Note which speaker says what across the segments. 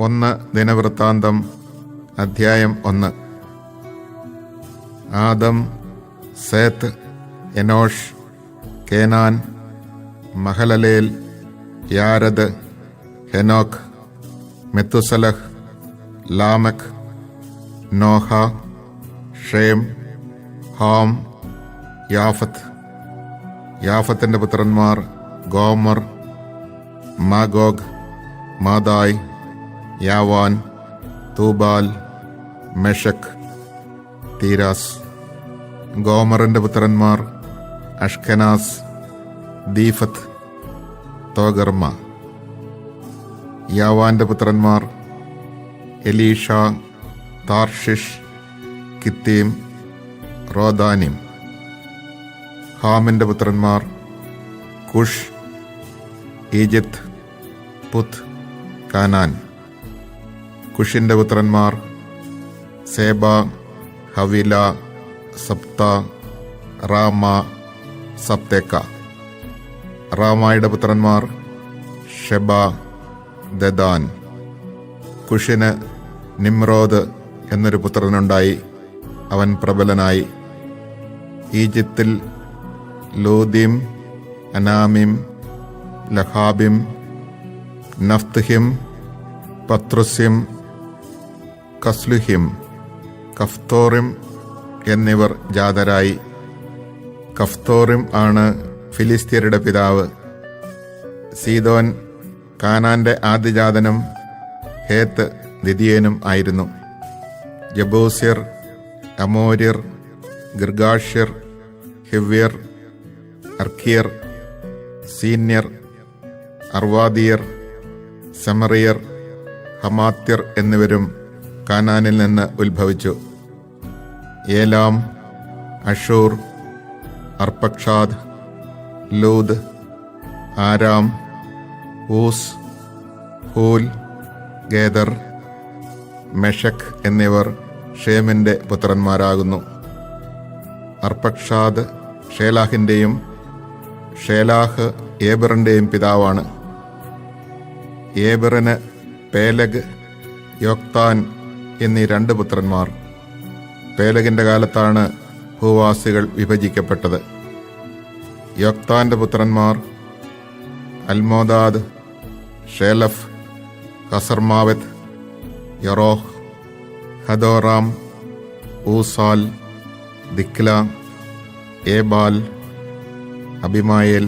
Speaker 1: 1 ദിനവൃത്താന്തം അധ്യായം 1. ആദം, സേത്ത്, എനോഷ്, കേനാൻ, മഹലലേൽ, യാരദ്, ഹെനോക്ക്, മെത്തുസലഹ്, ലാമക്, നോഹ, ഷേം, ഹാം, യാഫത്ത്. യാഫത്തിൻ്റെ പുത്രന്മാർ ഗോമർ, മാഗോഗ്, മാദായ്, യാവാൻ, തൂബാൽ, മെഷക്, തീരാസ്. ഗോമറിൻ്റെ പുത്രന്മാർ അഷ്കനാസ്, ദീഫത്ത്, തോഗർമ. യാവാൻ്റെ പുത്രന്മാർ എലീഷ, താർഷിഷ്, കിത്തീം, റോദാനിം. ഹാമിൻ്റെ പുത്രന്മാർ കുഷ്, ഈജിപ്ത്, പുത്ത്, കാനാൻ. കുഷിൻ്റെ പുത്രന്മാർ സേബ, ഹവില, സപ്ത, റാമ, സപ്തേക്ക. റാമായുടെ പുത്രന്മാർ ഷെബ, ദദാൻ. കുഷിന് നിമ്രോദ് എന്നൊരു പുത്രനുണ്ടായി, അവൻ പ്രബലനായി. ഈജിപ്തിൽ ലൂദിം, അനാമിം, ലഹാബിം, നഫ്ത്ഹിം, പത്രുസിം, കസ്ലുഹിം, കഫ്തോറിം എന്നിവർ ജാതരായി. കഫ്തോറിം ആണ് ഫിലിസ്തീയരുടെ പിതാവ്. സീദോൻ കാനാന്റെ ആദ്യജാതനും ഹേത്ത് ദ്വിതീയനും ആയിരുന്നു. ജബൂസ്യർ, അമോര്യർ, ഗിർഗാഷ്യർ, ഹിവ്യർ, അർക്കിയർ, സീന്യർ, അർവാദിയർ, സെമറിയർ, ഹമാത്യർ എന്നിവരും കാനാനിൽ നിന്ന് ഉത്ഭവിച്ചു. Elam, Asshur, Arphaxad, Lud, Aram, Uz, Hul, Gether, Meshech എന്നിവർ ഷേമിൻ്റെ പുത്രന്മാരാകുന്നു. അർപ്പക്ഷാദ് ഷേലാഹിൻ്റെയും ഷേലാഹ് ഏബറിൻ്റെയും പിതാവാണ്. ഏബറിന് പേലഗ്, യോക്താൻ എന്നീ 2 പുത്രന്മാർ. പേലഗിൻ്റെ കാലത്താണ് ഭൂവാസികൾ വിഭജിക്കപ്പെട്ടത്. യോക്താന്റെ പുത്രന്മാർ Almodad, Sheleph, Hazarmaveth, Jerah, Hadoram, Uzal, Diklah, Ebal, Abimael,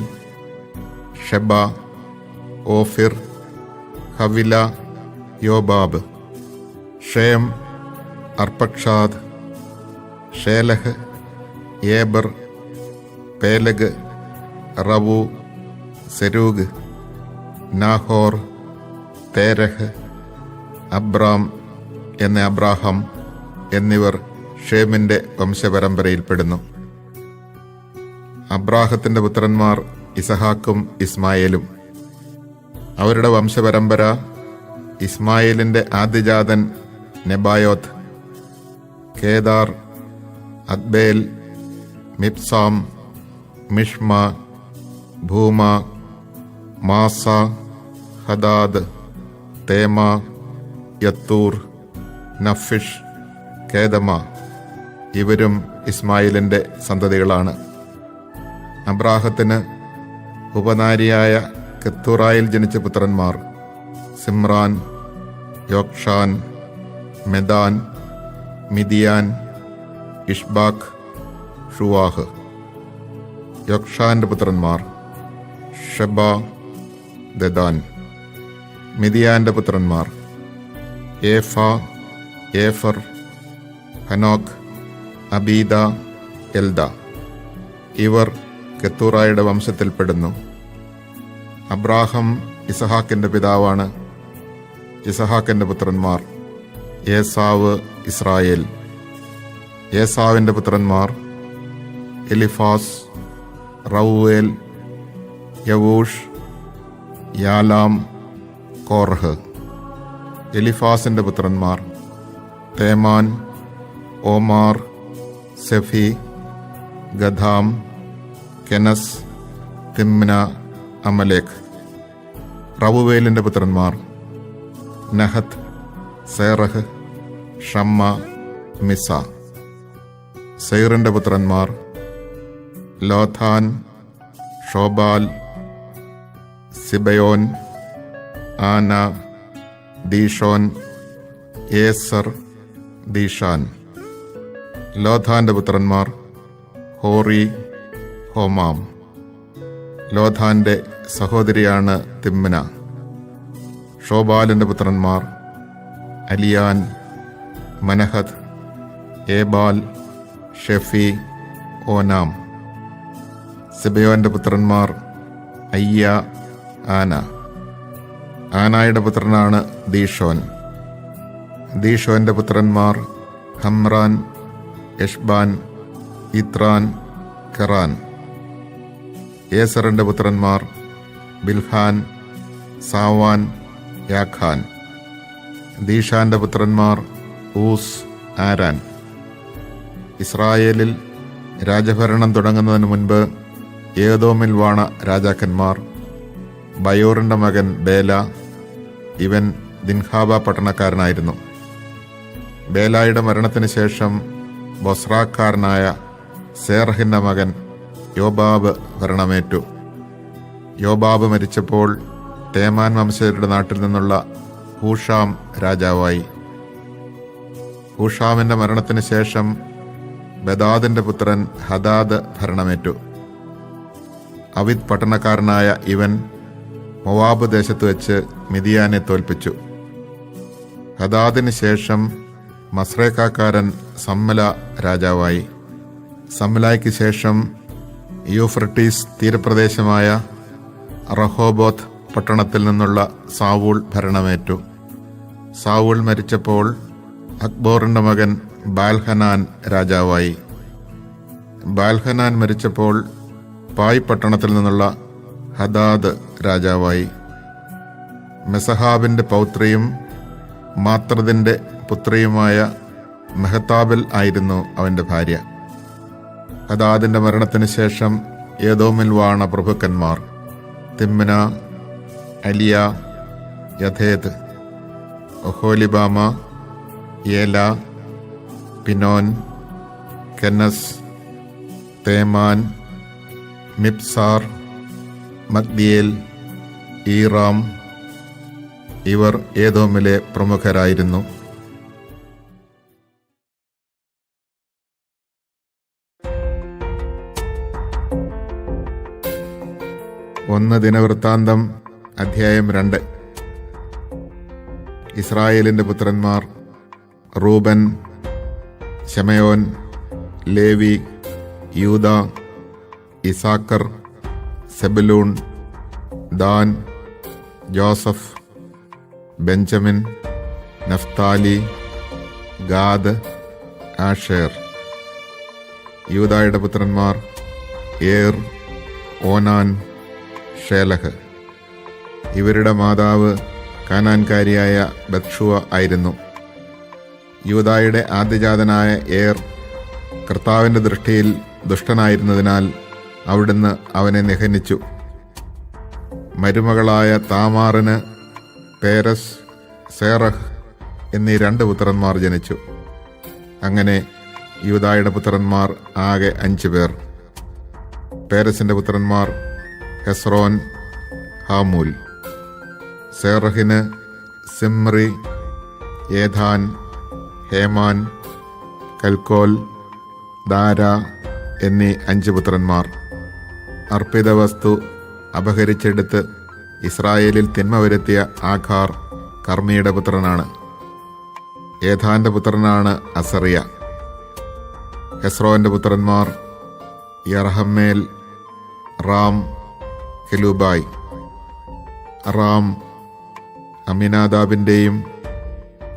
Speaker 1: Sheba, Ophir, Havilah, Jobab. Shem, Arphaxad, Shelah, Eber, Peleg, Reu, Serug, Nahor, Terah, Abram എന്ന അബ്രാഹം എന്നിവർ ഷേമിൻ്റെ വംശപരമ്പരയിൽപ്പെടുന്നു. അബ്രാഹത്തിൻ്റെ പുത്രന്മാർ ഇസഹാക്കും ഇസ്മായേലും. അവരുടെ വംശപരമ്പര ഇസ്മായേലിൻ്റെ ആദ്യജാതൻ നെബായോത്ത്, കേദാർ, അദ്ബേൽ, മിപ്സാം, മിഷ്മ, ഭൂമ, മാസ, ഹദാദ്, തേമ, യത്തൂർ, നഫിഷ്, കേദമ. ഇവരും ഇസ്മായിലിൻ്റെ സന്തതികളാണ്. അബ്രാഹത്തിന് ഉപനാരിയായ കെത്തൂറായിൽ ജനിച്ച പുത്രന്മാർ സിമ്രാൻ, യോക്ഷാൻ, മെദാൻ, മിദിയാൻ, ഇഷ്ബാഖ്, ഷുവാഹ്. യോക്ഷാന്റെ പുത്രന്മാർ ഷെബ, ദദാൻ. മിദിയാന്റെ പുത്രന്മാർ ഏഫ, ഏഫർ, ഹനോക്ക്, അബീദ, എൽദ. ഇവർ കെത്തൂറായുടെ വംശത്തിൽപ്പെടുന്നു. അബ്രാഹം ഇസഹാക്കിൻ്റെ പിതാവാണ്. ഇസഹാക്കിൻ്റെ പുത്രന്മാർ ഏസാവ്, ഇസ്രായേൽ. ഏസാവിൻ്റെ പുത്രന്മാർ എലിഫാസ്, റൗവേൽ, യവൂഷ്, യാലാം, കോർഹ്. എലിഫാസിൻ്റെ പുത്രന്മാർ തേമാൻ, ഓമാർ, സെഫി, ഗധാം, കെനസ്, തിമ്ന, അമലേഖ്. റവുവേലിൻ്റെ പുത്രന്മാർ നഹത്ത്, സേറഹ്, ഷമ്മ, മിസ. സെയ്റിൻ്റെ പുത്രന്മാർ ലോഥാൻ, ഷോബാൽ, സിബയോൻ, ആന, ദീഷോൻ, ഏസർ, ദീഷാൻ. ലോഥാൻ്റെ പുത്രന്മാർ ഹോറി, ഹോമാം. ലോഥാൻ്റെ സഹോദരിയാണ് തിമ്ന. ഷോബാലിൻ്റെ പുത്രന്മാർ അലിയാൻ, മനഹത്ത്, ഏബാൽ, ഷെഫി, ഓനാം. സിബയോൻ്റെ പുത്രന്മാർ അയ്യ, ആന. ആനായുടെ പുത്രനാണ് ദീഷോൻ. ദീഷോൻ്റെ പുത്രന്മാർ ഹംറാൻ, എഷ്ബാൻ, ഇത്രാൻ, കെറാൻ. ഏസറിൻ്റെ പുത്രന്മാർ ബിൽഹാൻ, സാവാൻ, യാഖാൻ. ദീഷാന്റെ പുത്രന്മാർ ഊസ്, ആരാൻ. ഇസ്രായേലിൽ രാജഭരണം തുടങ്ങുന്നതിന് മുൻപ് ഏദോമിൽ വാണ രാജാക്കന്മാർ ബയോറിൻ്റെ മകൻ ബേല. ഇവൻ ദിൻഹാബ പട്ടണക്കാരനായിരുന്നു. ബേലായുടെ മരണത്തിന് ശേഷം ബൊസ്രാക്കാരനായ സേറഹിൻ്റെ മകൻ യോബാബ് ഭരണമേറ്റു. യോബാബ് മരിച്ചപ്പോൾ തേമാൻ വംശജരുടെ നാട്ടിൽ നിന്നുള്ള ഹൂഷാം രാജാവായി. ഹൂഷാമിൻ്റെ മരണത്തിന് ശേഷം ബദാദിൻ്റെ പുത്രൻ ഹദാദ് ഭരണമേറ്റു. അവിദ് പട്ടണക്കാരനായ ഇവൻ മൊവാബ് ദേശത്ത് വെച്ച് മിദിയാനെ തോൽപ്പിച്ചു. ഹദാദിന് ശേഷം മസ്രേക്കാരൻ സമ്മല രാജാവായി. സമ്മലായ്ക്ക് ശേഷം യൂഫ്രട്ടീസ് തീരപ്രദേശമായ റഹോബോത്ത് പട്ടണത്തിൽ നിന്നുള്ള സാവൂൾ ഭരണമേറ്റു. സാവൂൾ മരിച്ചപ്പോൾ അക്ബോറിൻ്റെ മകൻ ബാൽഹനാൻ രാജാവായി. ബാൽഹനാൻ മരിച്ചപ്പോൾ പായ് പട്ടണത്തിൽ നിന്നുള്ള ഹദാദ് രാജാവായി. മെസഹാബിൻ്റെ പൗത്രിയും മാത്രദിൻ്റെ പുത്രിയുമായ മെഹത്താബിൽ ആയിരുന്നു അവൻ്റെ ഭാര്യ. ഹദാദിൻ്റെ മരണത്തിന് ശേഷം ഏദോമിൽ വാണ പ്രഭുക്കന്മാർ തിമ്ന, അലിയ, യഥേത്, ഒഹോലിബാമ, ഏല, പിനോൻ, കെനസ്, തേമാൻ, മിപ്സാർ, മഗ്ദിയേൽ, ഈറാം. ഇവർ ഏദോമിലെ പ്രമുഖരായിരുന്നു. ഒന്ന് ദിനവൃത്താന്തം അധ്യായം 2. ഇസ്രായേലിൻ്റെ പുത്രന്മാർ Reuben, Simeon, Levi, Judah, Issachar, Zebulun, Dan, Joseph, Benjamin, Naphtali, Gad, Asher. യൂദായുടെ പുത്രന്മാർ ഏർ, ഓനാൻ, ഷേലഹ്. ഇവരുടെ മാതാവ് കാനാൻകാരിയായ ബത്ഷുവ ആയിരുന്നു. യൂദായുടെ ആദ്യജാതനായ ഏർ കർത്താവിൻ്റെ ദൃഷ്ടിയിൽ ദുഷ്ടനായിരുന്നതിനാൽ അവിടുന്ന് അവനെ നിഹനിച്ചു. മരുമകളായ താമാറിന് പേരസ്, സേറഹ് എന്നീ 2 പുത്രന്മാർ ജനിച്ചു. അങ്ങനെ യൂദായുടെ പുത്രന്മാർ ആകെ 5 പേർ. പേരസിൻ്റെ പുത്രന്മാർ ഹെസ്രോൻ, ഹാമൂൽ. സേറഹിന് Zimri, Ethan, Heman, Calcol, Dara എന്നീ 5 പുത്രന്മാർ. അർപ്പിത വസ്തു അപഹരിച്ചെടുത്ത് ഇസ്രായേലിൽ തിന്മ വരുത്തിയ ആഖാർ കർമ്മിയുടെ പുത്രനാണ്. ഏഥാന്റെ പുത്രനാണ് അസറിയ. ഹെസ്രോന്റെ പുത്രന്മാർ യർഹമ്മേൽ, റാം, കെലൂബായ്. റാം അമിനാദാബിൻ്റെയും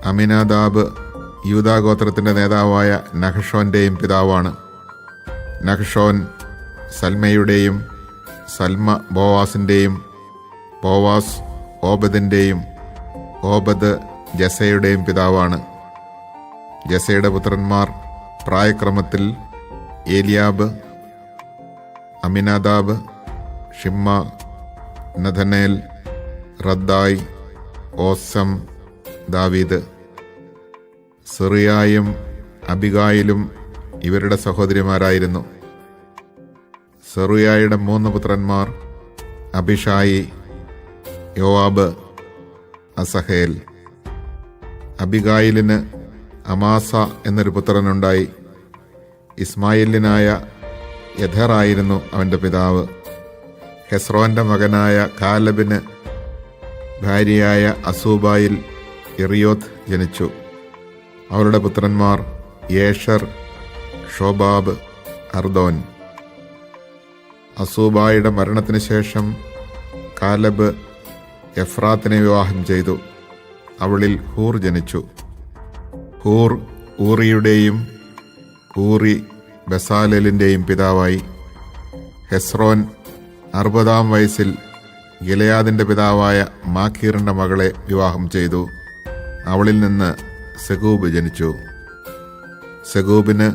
Speaker 1: അമിനാദാബ് യൂദാഗോത്രത്തിൻ്റെ നേതാവായ നഹ്ഷോൻ്റെയും പിതാവാണ്. നഹ്ഷോൻ സൽമയുടെയും സൽമ ബോവാസിൻ്റെയും ബോവാസ് ഓബദിൻ്റെയും ഓബദ് ജസയുടെയും പിതാവാണ്. ജസയുടെ പുത്രന്മാർ പ്രായക്രമത്തിൽ ഏലിയാബ്, അമിനാദാബ്, ഷിമ്മ, നഥനേൽ, റദ്ദായ്, ഓസം, ദാവീദ്. സെറുയായും അബിഗായിലും ഇവരുടെ സഹോദരിമാരായിരുന്നു. സെറുയായുടെ 3 പുത്രന്മാർ അബിഷായി, യോവാബ്, അസഹേൽ. അബിഗായിലിന് അമാസ എന്നൊരു പുത്രനുണ്ടായി. ഇസ്മായിലിനായ യഥറായിരുന്നു അവൻ്റെ പിതാവ്. ഹെസ്രോന്റെ മകനായ കാലബിന് ഭാര്യയായ അസൂബായിൽ എറിയോത്ത് ജനിച്ചു. അവരുടെ പുത്രന്മാർ യേഷർ, ഷോബാബ്, അർദോൻ. അസൂബായുടെ മരണത്തിന് ശേഷം കാലബ് എഫ്രാത്തിനെ വിവാഹം ചെയ്തു. അവളിൽ ഹൂർ ജനിച്ചു. ഹൂർ ഊറിയുടെയും ഊറി ബസാലേലിൻ്റെയും പിതാവായി. ഹെസ്രോൻ 60-ാം വയസ്സിൽ ഗിലെയാദിൻ്റെ പിതാവായ മാഖീറിൻ്റെ മകളെ വിവാഹം ചെയ്തു. അവളിൽ നിന്ന് സെഗൂബ് ജനിച്ചു. സെഗൂബിന്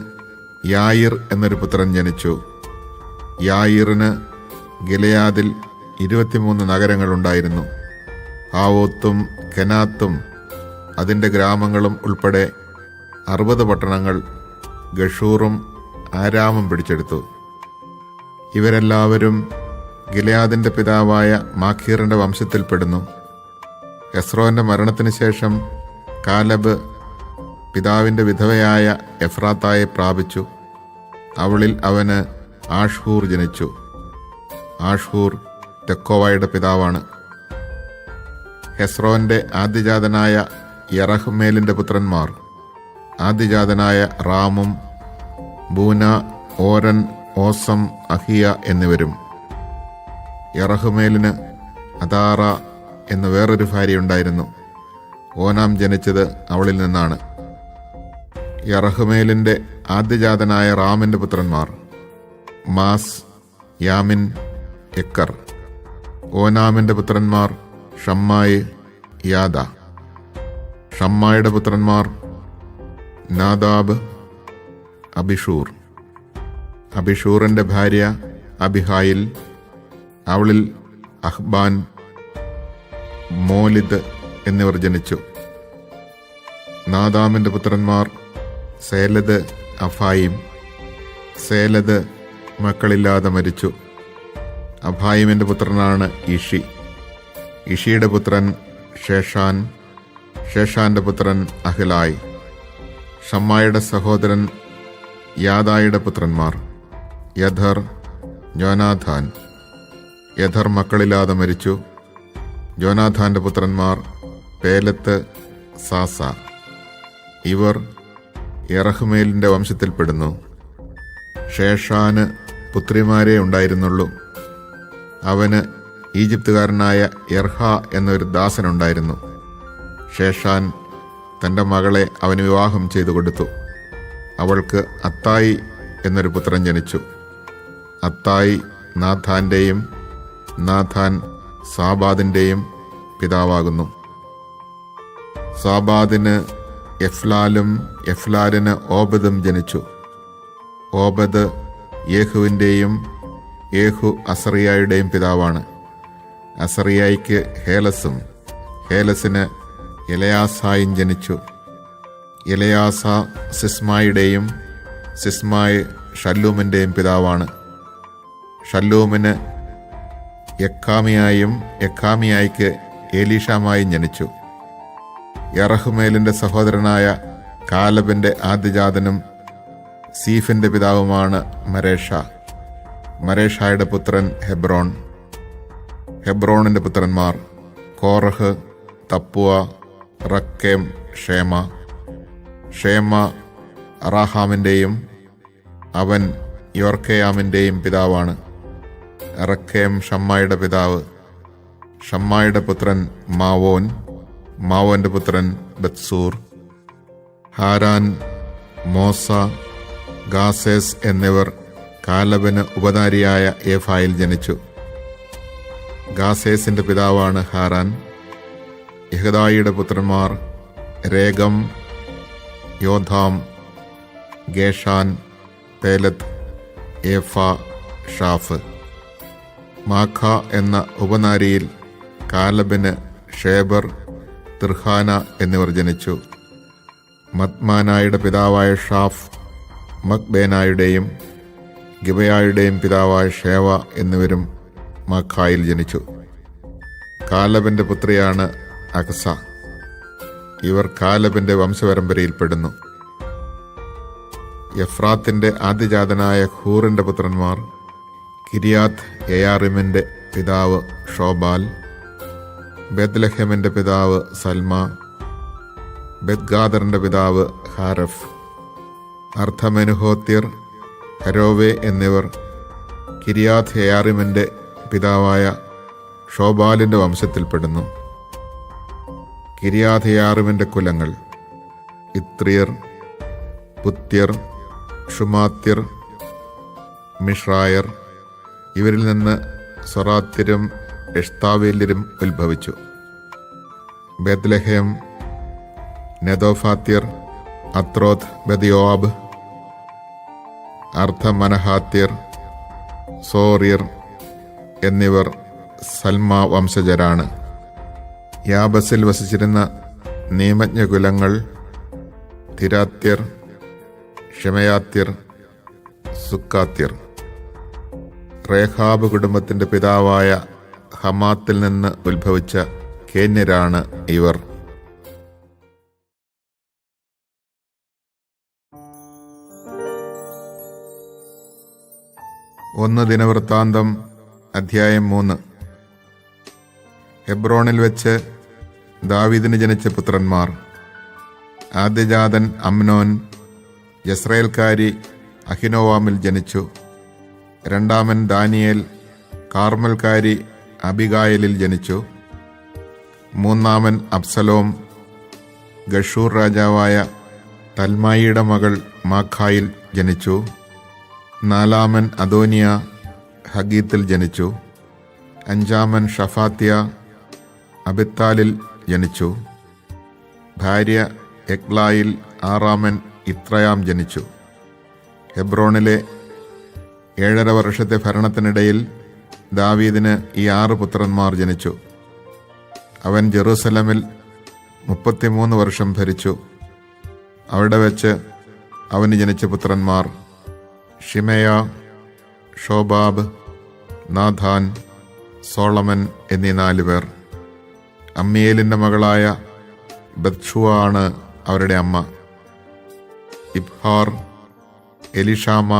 Speaker 1: യായിർ എന്നൊരു പുത്രൻ ജനിച്ചു. യായിറിന് ഗിലെയാദിൽ 23 നഗരങ്ങളുണ്ടായിരുന്നു. ഹാവോത്തും കെനാത്തും അതിൻ്റെ ഗ്രാമങ്ങളും ഉൾപ്പെടെ 60 പട്ടണങ്ങൾ ഗഷൂറും ആരാമും പിടിച്ചെടുത്തു. ഇവരെല്ലാവരും ഗിലെയാദിൻ്റെ പിതാവായ മാഖീറിൻ്റെ വംശത്തിൽപ്പെടുന്നു. ഹെസ്രോന്റെ മരണത്തിന് ശേഷം കാലബ് പിതാവിൻ്റെ വിധവയായ എഫ്രാത്തായെ പ്രാപിച്ചു. അവളിൽ അവന് ആഷ്ഹൂർ ജനിച്ചു. ആഷ്ഹൂർ തെക്കോവയുടെ പിതാവാണ്. ഹെസ്രോന്റെ ആദ്യജാതനായ യറഹ്മേലിൻ്റെ പുത്രന്മാർ ആദ്യജാതനായ റാമും ബൂന, ഓരൻ, ഓസം, അഹിയ എന്നിവരും. യറഹ്മേലിന് അദാറ എന്ന വേറൊരു ഭാര്യയുണ്ടായിരുന്നു. ഓനാം ജനിച്ചത് അവളിൽ നിന്നാണ്. യറഹ്മേലിൻ്റെ ആദ്യജാതനായ റാമിൻ്റെ പുത്രന്മാർ മാസ്, യാമിൻ, എക്കർ. ഓനാമിൻ്റെ പുത്രന്മാർ ഷമ്മായി, യാദ. ഷമ്മായുടെ പുത്രന്മാർ നാദാബ്, അബിഷൂർ. അബിഷൂറിൻ്റെ ഭാര്യ അബിഹായിൽ. അവളിൽ അഹ്ബാൻ, മോലിദ് എന്നിവർ ജനിച്ചു. നാദാമിൻ്റെ പുത്രന്മാർ സേലദ്, അഫായിം. സേലദ് മക്കളില്ലാതെ മരിച്ചു. അഫായിമിൻ്റെ പുത്രനാണ് ഇഷി. ഇഷിയുടെ പുത്രൻ ഷേഷാൻ. ഷേഷാന്റെ പുത്രൻ അഹ്ലായ്. ഷമ്മായുടെ സഹോദരൻ യാദായുടെ പുത്രന്മാർ യഥർ, ജോനാഥാൻ. യഥർ മക്കളില്ലാതെ മരിച്ചു. ജോനാഥാന്റെ പുത്രന്മാർ പേലത്ത്, സാസ. ഇവർ യറഹ്മേലിൻ്റെ വംശത്തിൽപ്പെടുന്നു. ഷേഷാന് പുത്രിമാരേ ഉണ്ടായിരുന്നുള്ളൂ. അവന് ഈജിപ്തുകാരനായ എർഹ എന്നൊരു ദാസനുണ്ടായിരുന്നു. ഷേഷാൻ തൻ്റെ മകളെ അവന് വിവാഹം ചെയ്തു കൊടുത്തു. അവൾക്ക് അത്തായി എന്നൊരു പുത്രൻ ജനിച്ചു. അത്തായി നാഥാൻ്റെയും നാഥാൻ സാബാദിൻ്റെയും പിതാവാകുന്നു. സാബാദിന് എഫ്ലാലും എഫ്ലാലിന് ഓബദും ജനിച്ചു. ഓബദ് യേഹുവിൻ്റെയും യേഹു അസറിയായുടെയും പിതാവാണ്. അസറിയായിക്ക് ഹേലസും ഹേലസിന് എലയാസായും ജനിച്ചു. എലയാസ സിസ്മായുടെയും സിസ്മായി ഷല്ലൂമിൻ്റെയും പിതാവാണ്. ഷല്ലൂമിന് യക്കാമിയായും യക്കാമിയായിക്ക് ഏലീഷാമായും ജനിച്ചു. യറഹ്മേലിൻ്റെ സഹോദരനായ കാലബിൻ്റെ ആദ്യജാതനും സീഫിൻ്റെ പിതാവുമാണ് മരേഷ. മരേഷായുടെ പുത്രൻ ഹെബ്രോൺ. ഹെബ്രോണിൻ്റെ പുത്രന്മാർ കോറഹ്, തപ്പുവ, റക്കേം, ഷേമ. ഷേമ അറാഹാമിൻ്റെയും അവൻ യോർക്കയാമിൻ്റെയും പിതാവാണ്. റക്കേം ഷമ്മായുടെ പിതാവ്. ഷമ്മായുടെ പുത്രൻ മാവോൻ. മാവോൻ്റെ പുത്രൻ ബത്സൂർ. ഹാരാൻ, മോസ, ഗാസേസ് എന്നിവർ കാലബിന് ഉപകാരിയായ ഏഫായിൽ ജനിച്ചു. ഗാസേസിൻ്റെ പിതാവാണ് ഹാരാൻ. യഹദായിയുടെ പുത്രന്മാർ രേഗം, യോധാം, ഗേഷാൻ, പേലത്ത്, ഏഫ, ഷാഫ്. മാഖ എന്ന ഉപനാരിയിൽ കാലബിന് ഷേബർ, തിർഹാന എന്നിവർ ജനിച്ചു. മത്മാനായുടെ പിതാവായ ഷാഫ് മക്ബേനായുടെയും ഗിബയായുടെയും പിതാവായ ഷേവ എന്നിവരും മാഖായിൽ ജനിച്ചു. കാലബിൻ്റെ പുത്രിയാണ് അക്സ. ഇവർ കാലബിൻ്റെ വംശപരമ്പരയിൽപ്പെടുന്നു. എഫ്രാത്തിൻ്റെ ആദ്യജാതനായ ഹൂറിൻ്റെ പുത്രന്മാർ കിരിയാത്ത് യയാറിമിൻ്റെ പിതാവ് ഷോബാൽ, ബെത്ലഹേമിൻ്റെ പിതാവ് സൽമ, ബെത്ഗാദറിൻ്റെ പിതാവ് ഹാരഫ്, അർത്ഥമെനുഹോത്യർ, ഹരോവെ എന്നിവർ കിരിയാത്ത് യയാറിമിൻ്റെ പിതാവായ ഷോബാലിൻ്റെ വംശത്തിൽപ്പെടുന്നു. കിരിയാത്ത് യയാറിമിൻ്റെ കുലങ്ങൾ: ഇത്രിയർ, പുത്യർ, ഷുമാത്യർ, മിഷ്രായർ. ഇവരിൽ നിന്ന് സൊറാത്യരും എഷ്താവേല്യരും ഉത്ഭവിച്ചു. ബെത്ലഹേം, നെതോഫാത്യർ, അത്രോത്ത് ബെദിയോബ്, അർത്ഥമനഹാത്യർ, സോറിയർ എന്നിവർ സൽമ വംശജരാണ്. യാബസിൽ വസിച്ചിരുന്ന നിയമജ്ഞകുലങ്ങൾ: തിരാത്യർ, ഷെമയാത്യർ, സുക്കാത്യർ. റേഹാബ് കുടുംബത്തിൻ്റെ പിതാവായ ഹമാത്തിൽ നിന്ന് ഉത്ഭവിച്ച കേന്യരാണ് ഇവർ. ഒന്ന് ദിനവൃത്താന്തം അധ്യായം 3. ഹെബ്രോണിൽ വെച്ച് ദാവീദിന് ജനിച്ച പുത്രന്മാർ: ആദ്യജാതൻ അമ്നോൻ യസ്രയേൽക്കാരി അഹിനോവാമിൽ ജനിച്ചു. രണ്ടാമൻ ദാനിയേൽ കാർമൽക്കാരി അബിഗായലിൽ ജനിച്ചു. മൂന്നാമൻ അബ്സലോം ഗഷൂർ രാജാവായ തൽമായിയുടെ മകൾ മാഖായിൽ ജനിച്ചു. നാലാമൻ അദോനിയ ഹഗീത്തിൽ ജനിച്ചു. അഞ്ചാമൻ ഷഫാത്യ അബിത്താലിൽ ജനിച്ചു. ഭാര്യ എഗ്ലായിൽ. ആറാമൻ ഇത്രയാം ജനിച്ചു. ഹെബ്രോണിലെ 7.5 വർഷത്തെ ഭരണത്തിനിടയിൽ ദാവീദിന് ഈ 6 പുത്രന്മാർ ജനിച്ചു. അവൻ ജെറൂസലമിൽ 33 വർഷം ഭരിച്ചു. അവിടെ വെച്ച് അവന് ജനിച്ച പുത്രന്മാർ: ഷിമയ, ഷോബാബ്, നാഥാൻ, സോളമൻ എന്നീ 4 പേർ. അമ്മിയേലിൻ്റെ മകളായ ബത്ഷുവ ആണ് അവരുടെ അമ്മ. ഇബ്ഹാർ, എലിഷാമ,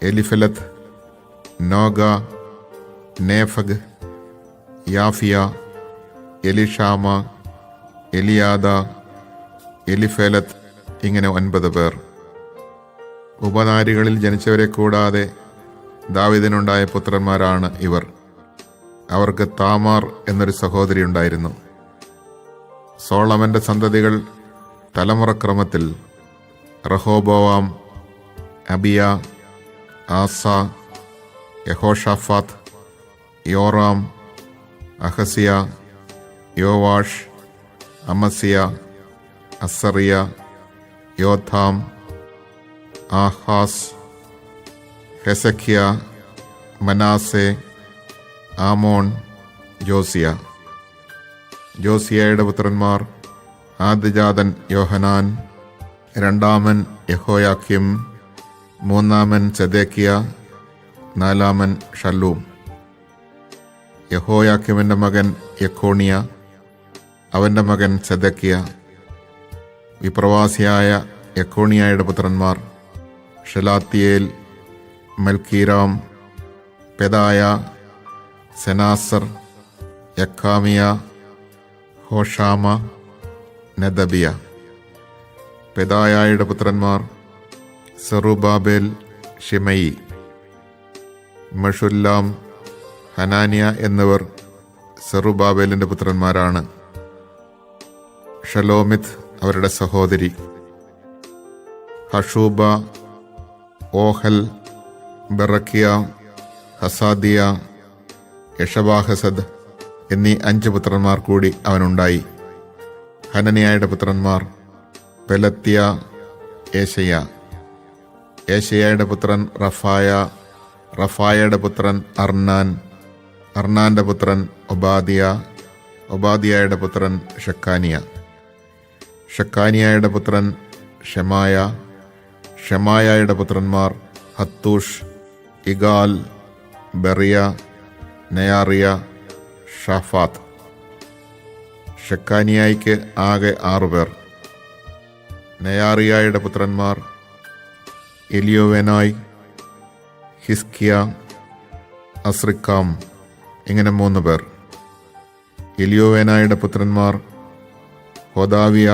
Speaker 1: എലിഫലത്ത്, നോഗ, നേഫഗ്, യാഫിയ, എലിഷാമ, എലിയാദ, എലിഫലത്ത്, ഇങ്ങനെ 9 പേർ. ഉപനാരികളിൽ ജനിച്ചവരെ കൂടാതെ ദാവീദിനുണ്ടായ പുത്രന്മാരാണ് ഇവർ. അവർക്ക് താമാർ എന്നൊരു സഹോദരി ഉണ്ടായിരുന്നു. സോളമൻ്റെ സന്തതികൾ തലമുറക്രമത്തിൽ: Rehoboam, Abijah, Asa, Jehoshaphat, Joram, Ahaziah, Joash, Amaziah, Azariah, Jotham, Ahaz, Hezekiah, Manasseh, Amon, Josiah. ജോസിയയുടെ പുത്രന്മാർ: ആദ്യജാതൻ യോഹനാൻ, രണ്ടാമൻ യഹോയാക്കിം, മൂന്നാമൻ സെദേക്കിയ, നാലാമൻ ഷല്ലൂം. യഹോയാക്കിമിൻ്റെ മകൻ യെക്കോണിയ, അവൻ്റെ മകൻ സെദേക്കിയ. വിപ്രവാസിയായ യെക്കോണിയയുടെ പുത്രന്മാർ: ഷെലാത്തിയേൽ, മൽക്കീരാം, പെദായ, സെനാസർ, യക്കാമിയ, ഹോഷാമ, നെദബിയ. പെദായയുടെ പുത്രന്മാർ: സെറുബാബേൽ, ഷിമയി. മഷുല്ലാം, ഹനാനിയ എന്നിവർ സെറുബാബേലിൻ്റെ പുത്രന്മാരാണ്. ഷലോമിത്ത് അവരുടെ സഹോദരി. ഹഷൂബ, ഓഹൽ, ബെറക്കിയ, ഹസാദിയ, യഷബാഹസദ് എന്നീ 5 പുത്രന്മാർ കൂടി അവനുണ്ടായി. ഹനനിയായുടെ പുത്രന്മാർ: പെലത്യ, ഏശയ. ഏശയയുടെ പുത്രൻ റഫായ, റഫായയുടെ പുത്രൻ അർനാൻ, അർനാന്റെ പുത്രൻ ഒബാദിയ, ഒബാദിയയുടെ പുത്രൻ ഷക്കാനിയ. ഷെക്കാനിയായുടെ പുത്രൻ ഷെമായ. ഷെമായയുടെ പുത്രന്മാർ ഹത്തൂഷ്, ഇഗാൽ, ബെറിയ, നെയാറിയ, ഷാഫാത്ത്. ഷെക്കാനിയായിക്ക് ആകെ 6 പേർ. നെയാറിയായുടെ പുത്രന്മാർ എലിയോവേനായ്, ഹിസ്കിയ, അസ്രിക്കാം, ഇങ്ങനെ 3 പേർ. എലിയോവേനായുടെ പുത്രന്മാർ ഹോദാവിയ,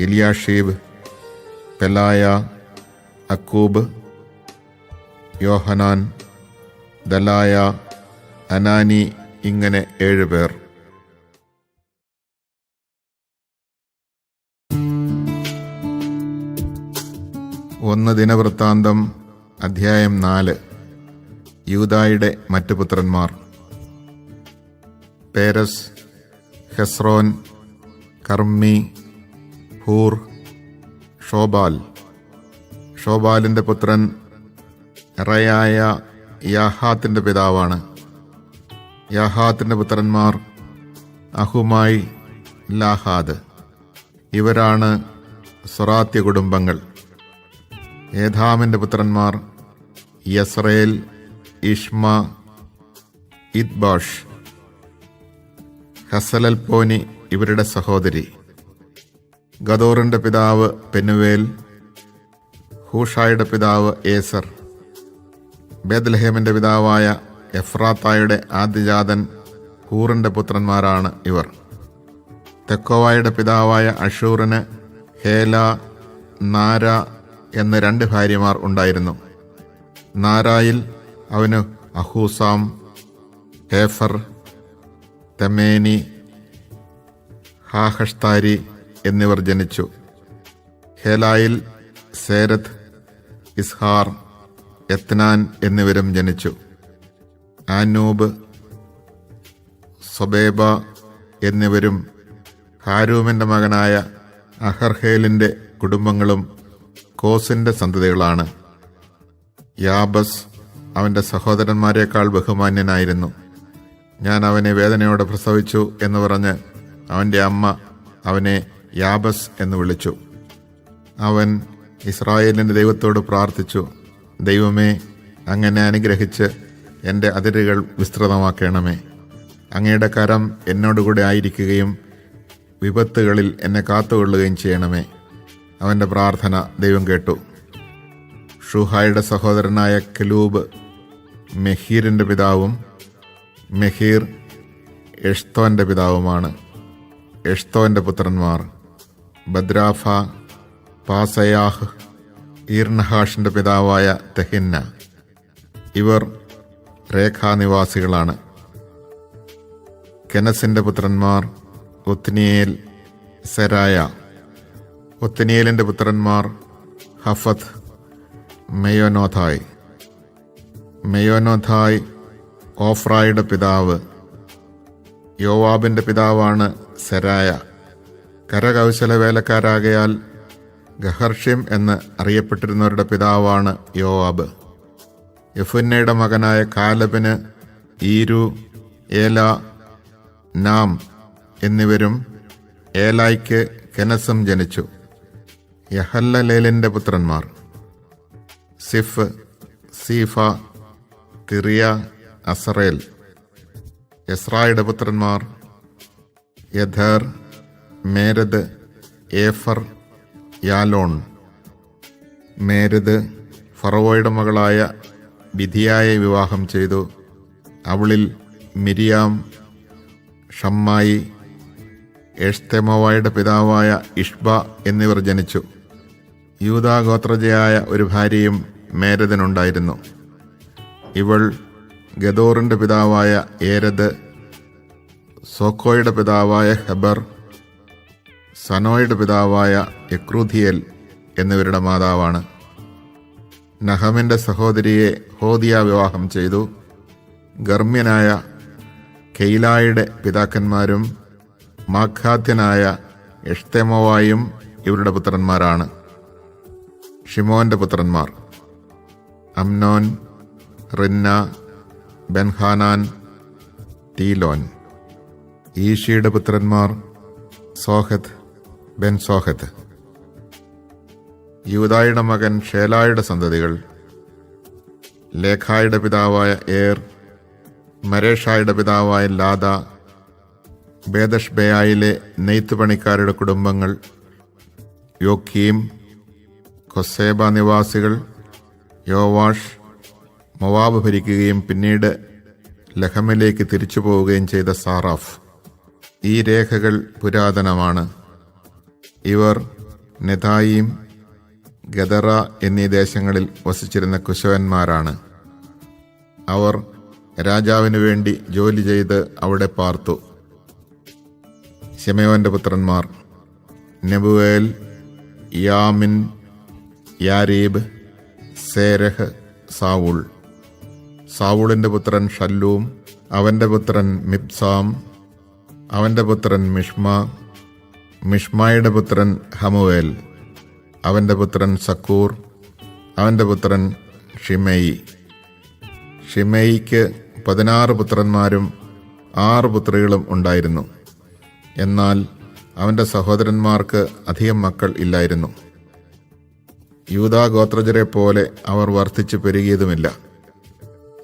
Speaker 1: എലിയാഷീബ്, പെലായ, അക്കൂബ്, യോഹനാൻ, ദലായ, അനാനി, ഇങ്ങനെ 7 പേർ. ഒന്ന് ദിനവൃത്താന്തം അധ്യായം 4. യൂദായുടെ മറ്റു പുത്രന്മാർ പേരസ്, ഹെസ്രോൻ, കർമ്മി, ഹൂർ, ഷോബാൽ. ഷോബാലിൻ്റെ പുത്രൻ റയായ യാഹാത്തിൻ്റെ പിതാവാണ്. യാഹാത്തിൻ്റെ പുത്രന്മാർ അഹുമായി, ലാഹാദ്. ഇവരാണ് സൊറാത്യ കുടുംബങ്ങൾ. ഏഥാമിൻ്റെ പുത്രന്മാർ യസ്രയേൽ, ഇഷ്മ, ഇദ്ബാഷ്. ഹസലൽപോനി ഇവരുടെ സഹോദരി. ഗദോറിൻ്റെ പിതാവ് പെനുവേൽ, ഹൂഷായുടെ പിതാവ് ഏസർ. ബേത്ലഹേമിൻ്റെ പിതാവായ എഫ്രാത്തായുടെ ആദ്യജാതൻ ഹൂറിൻ്റെ പുത്രന്മാരാണ് ഇവർ. തെക്കോവായുടെ പിതാവായ അഷൂറിന് ഹേല, നാര എന്ന് 2 ഭാര്യമാർ ഉണ്ടായിരുന്നു. നാരായിൽ അവന് അഹൂസാം, ഹേഫർ, തെമേനി, ഹാഹഷ്താരി എന്നിവർ ജനിച്ചു. ഹേലായിൽ സേരത്ത്, ഇസ്ഹാർ, എത്നാൻ എന്നിവരും ജനിച്ചു. ആനൂബ്, സൊബേബ എന്നിവരും ഹാരൂമിൻ്റെ മകനായ അഹർഹേലിൻ്റെ കുടുംബങ്ങളും കോസിൻ്റെ സന്തതികളാണ്. യാബസ് അവൻ്റെ സഹോദരന്മാരെക്കാൾ ബഹുമാന്യനായിരുന്നു. ഞാൻ അവനെ വേദനയോടെ പ്രസവിച്ചു എന്ന് പറഞ്ഞ് അവൻ്റെ അമ്മ അവനെ യാബസ് എന്ന് വിളിച്ചു. അവൻ ഇസ്രായേലിൻ്റെ ദൈവത്തോട് പ്രാർത്ഥിച്ചു, ദൈവമേ, അങ്ങനെ അനുഗ്രഹിച്ച് എൻ്റെ അതിരുകൾ വിസ്തൃതമാക്കണമേ. അങ്ങയുടെ കരം എന്നോടുകൂടെ ആയിരിക്കുകയും വിപത്തുകളിൽ എന്നെ കാത്തുകൊള്ളുകയും ചെയ്യണമേ. അവൻ്റെ പ്രാർത്ഥന ദൈവം കേട്ടു. ഷൂഹായുടെ സഹോദരനായ കെലൂബ് മെഹീറിൻ്റെ പിതാവും മെഹീർ എഷ്തോൻ്റെ പിതാവുമാണ്. എഷ്തോൻ്റെ പുത്രന്മാർ ബദ്രാഫ, പാസയാഹ്, ഈർനഹാഷിൻ്റെ പിതാവായ തെഹിന്ന. ഇവർ രേഖാനിവാസികളാണ്. കെനസിൻ്റെ പുത്രന്മാർ ഒത്നിയേൽ, സെരായ. ഒത്നിയേലിൻ്റെ പുത്രന്മാർ ഹഫത്ത്, മെയോനോഥായ്. മെയോനോഥായ് ഓഫ്രായുടെ പിതാവ്. യോവാബിൻ്റെ പിതാവാണ് സെരായ. കരകൗശല വേലക്കാരാകയാൽ ഗഹർഷ്യം എന്ന് അറിയപ്പെട്ടിരുന്നവരുടെ പിതാവാണ് യോവാബ്. യെഫുന്നയുടെ മകനായ കാലബിന് ഈരു, ഏല, നാം എന്നിവരും ഏലായ്ക്ക് കെനസും ജനിച്ചു. യഹല്ലലേലിൻ്റെ പുത്രന്മാർ സിഫ്, സീഫ, തിറിയ, അസറേൽ. എസ്രായുടെ പുത്രന്മാർ യഥേർ, മേരദ്, ഏഫർ, യാലോൺ. മേരദ് ഫറവോയുടെ മകളായ ബിധിയായെ വിവാഹം ചെയ്തു. അവളിൽ മിരിയാം, ഷമ്മായി, എഷ്തെമോവായുടെ പിതാവായ ഇഷ്ബ എന്നിവർ ജനിച്ചു. യൂദാ ഗോത്രജയായ ഒരു ഭാര്യയും മേരദിനുണ്ടായിരുന്നു. ഇവൾ ഗദോറിൻ്റെ പിതാവായ ഏരദ്, സോക്കോയുടെ പിതാവായ ഹെബർ, സനോയുടെ പിതാവായ യക്രൂഥിയേൽ എന്നിവരുടെ മാതാവാണ്. നഹമിൻ്റെ സഹോദരിയെ ഹോദിയ വിവാഹം ചെയ്തു. ഗർമ്മ്യനായ കെയിലായുടെ പിതാക്കന്മാരും മാഖാത്യനായ എഷ്തെമോവായും ഇവരുടെ പുത്രന്മാരാണ്. ഷിമോന്റെ പുത്രന്മാർ അമ്നോൻ, റിന്ന, ബെൻഹാനാൻ, തീലോൻ. ഈശിയുടെ പുത്രന്മാർ സോഹത്ത്, ബെൻസോഹത്ത്. യൂദായുടെ മകൻ ഷേലായുടെ സന്തതികൾ: ലേഖായുടെ പിതാവായ ഏർ, മരേഷായുടെ പിതാവായ ലാദ, ബേദഷ്ബയായിലെ നെയ്ത്ത് പണിക്കാരുടെ കുടുംബങ്ങൾ: യോക്കീം, കൊസേബ നിവാസികൾ: യോവാഷ് മൊവാബ് ഭരിക്കുകയും പിന്നീട് ലഹമിലേക്ക് തിരിച്ചു പോവുകയും ചെയ്ത സാറാഫ്. ഈ രേഖകൾ പുരാതനമാണ്. ഇവർ നെതായീം, ഗദറ എന്നീ ദേശങ്ങളിൽ വസിച്ചിരുന്ന കുശവന്മാരാണ്. അവർ രാജാവിനു വേണ്ടി ജോലി ചെയ്ത് അവിടെ പാർത്തു. ശെമയോന്റെ പുത്രന്മാർ: നെബുവേൽ, യാമിൻ, യാരീബ്, സേരഹ്, സാവൂൾ. സാവൂളിന്റെ പുത്രൻ ഷല്ലൂം, അവന്റെ പുത്രൻ മിബ്സാം, അവന്റെ പുത്രൻ മിഷ്മ, മിഷ്മായുടെ പുത്രൻ ഹമുവേൽ, അവന്റെ പുത്രൻ സക്കൂർ, അവന്റെ പുത്രൻ ഷിമെയി. ഷിമെയിക്ക് 16 പുത്രന്മാരും 6 പുത്രികളും ഉണ്ടായിരുന്നു. എന്നാൽ അവന്റെ സഹോദരന്മാർക്ക് അധികം മക്കൾ ഇല്ലായിരുന്നു. യൂദാ ഗോത്രജരെ പോലെ അവർ വർദ്ധിച്ചു പെരുകിയതുമില്ല.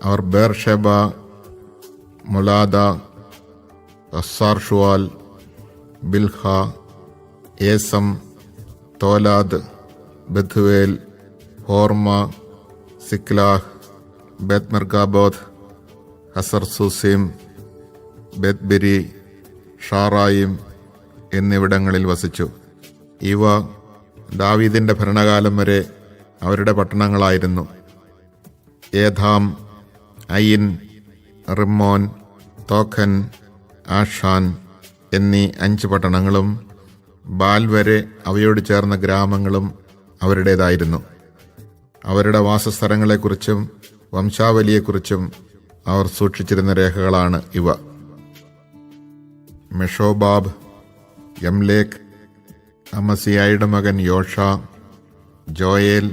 Speaker 1: അവർ ബേർഷെബ, മൊലാദ, അസാർഷുവാൽ, ബിൽഹ, ഏസം, തോലാദ്, ബെഥുവേൽ, ഹോർമ, സിക്ലാഹ്, ബെത്മെർഗാബോധ്, ഹസർസൂസിം, ബെത്ബിരി, ഷാറായിം എന്നിവിടങ്ങളിൽ വസിച്ചു. ഇവ ദാവീദിന്റെ ഭരണകാലം വരെ അവരുടെ പട്ടണങ്ങളായിരുന്നു. ഏഥാം, അയിൻ, റിമ്മോൻ, തോഖൻ, ആഷാൻ എന്നീ 5 പട്ടണങ്ങളും ബാൽ വരെ അവയോട് ചേർന്ന ഗ്രാമങ്ങളും അവരുടേതായിരുന്നു. അവരുടെ വാസസ്ഥലങ്ങളെക്കുറിച്ചും വംശാവലിയെക്കുറിച്ചും അവർ സൂക്ഷിച്ചിരുന്ന രേഖകളാണ് ഇവ. മെഷോബാബ്, യംലേക്ക്, അമസിയായുടെ മകൻ യോഷ, ജോയേൽ,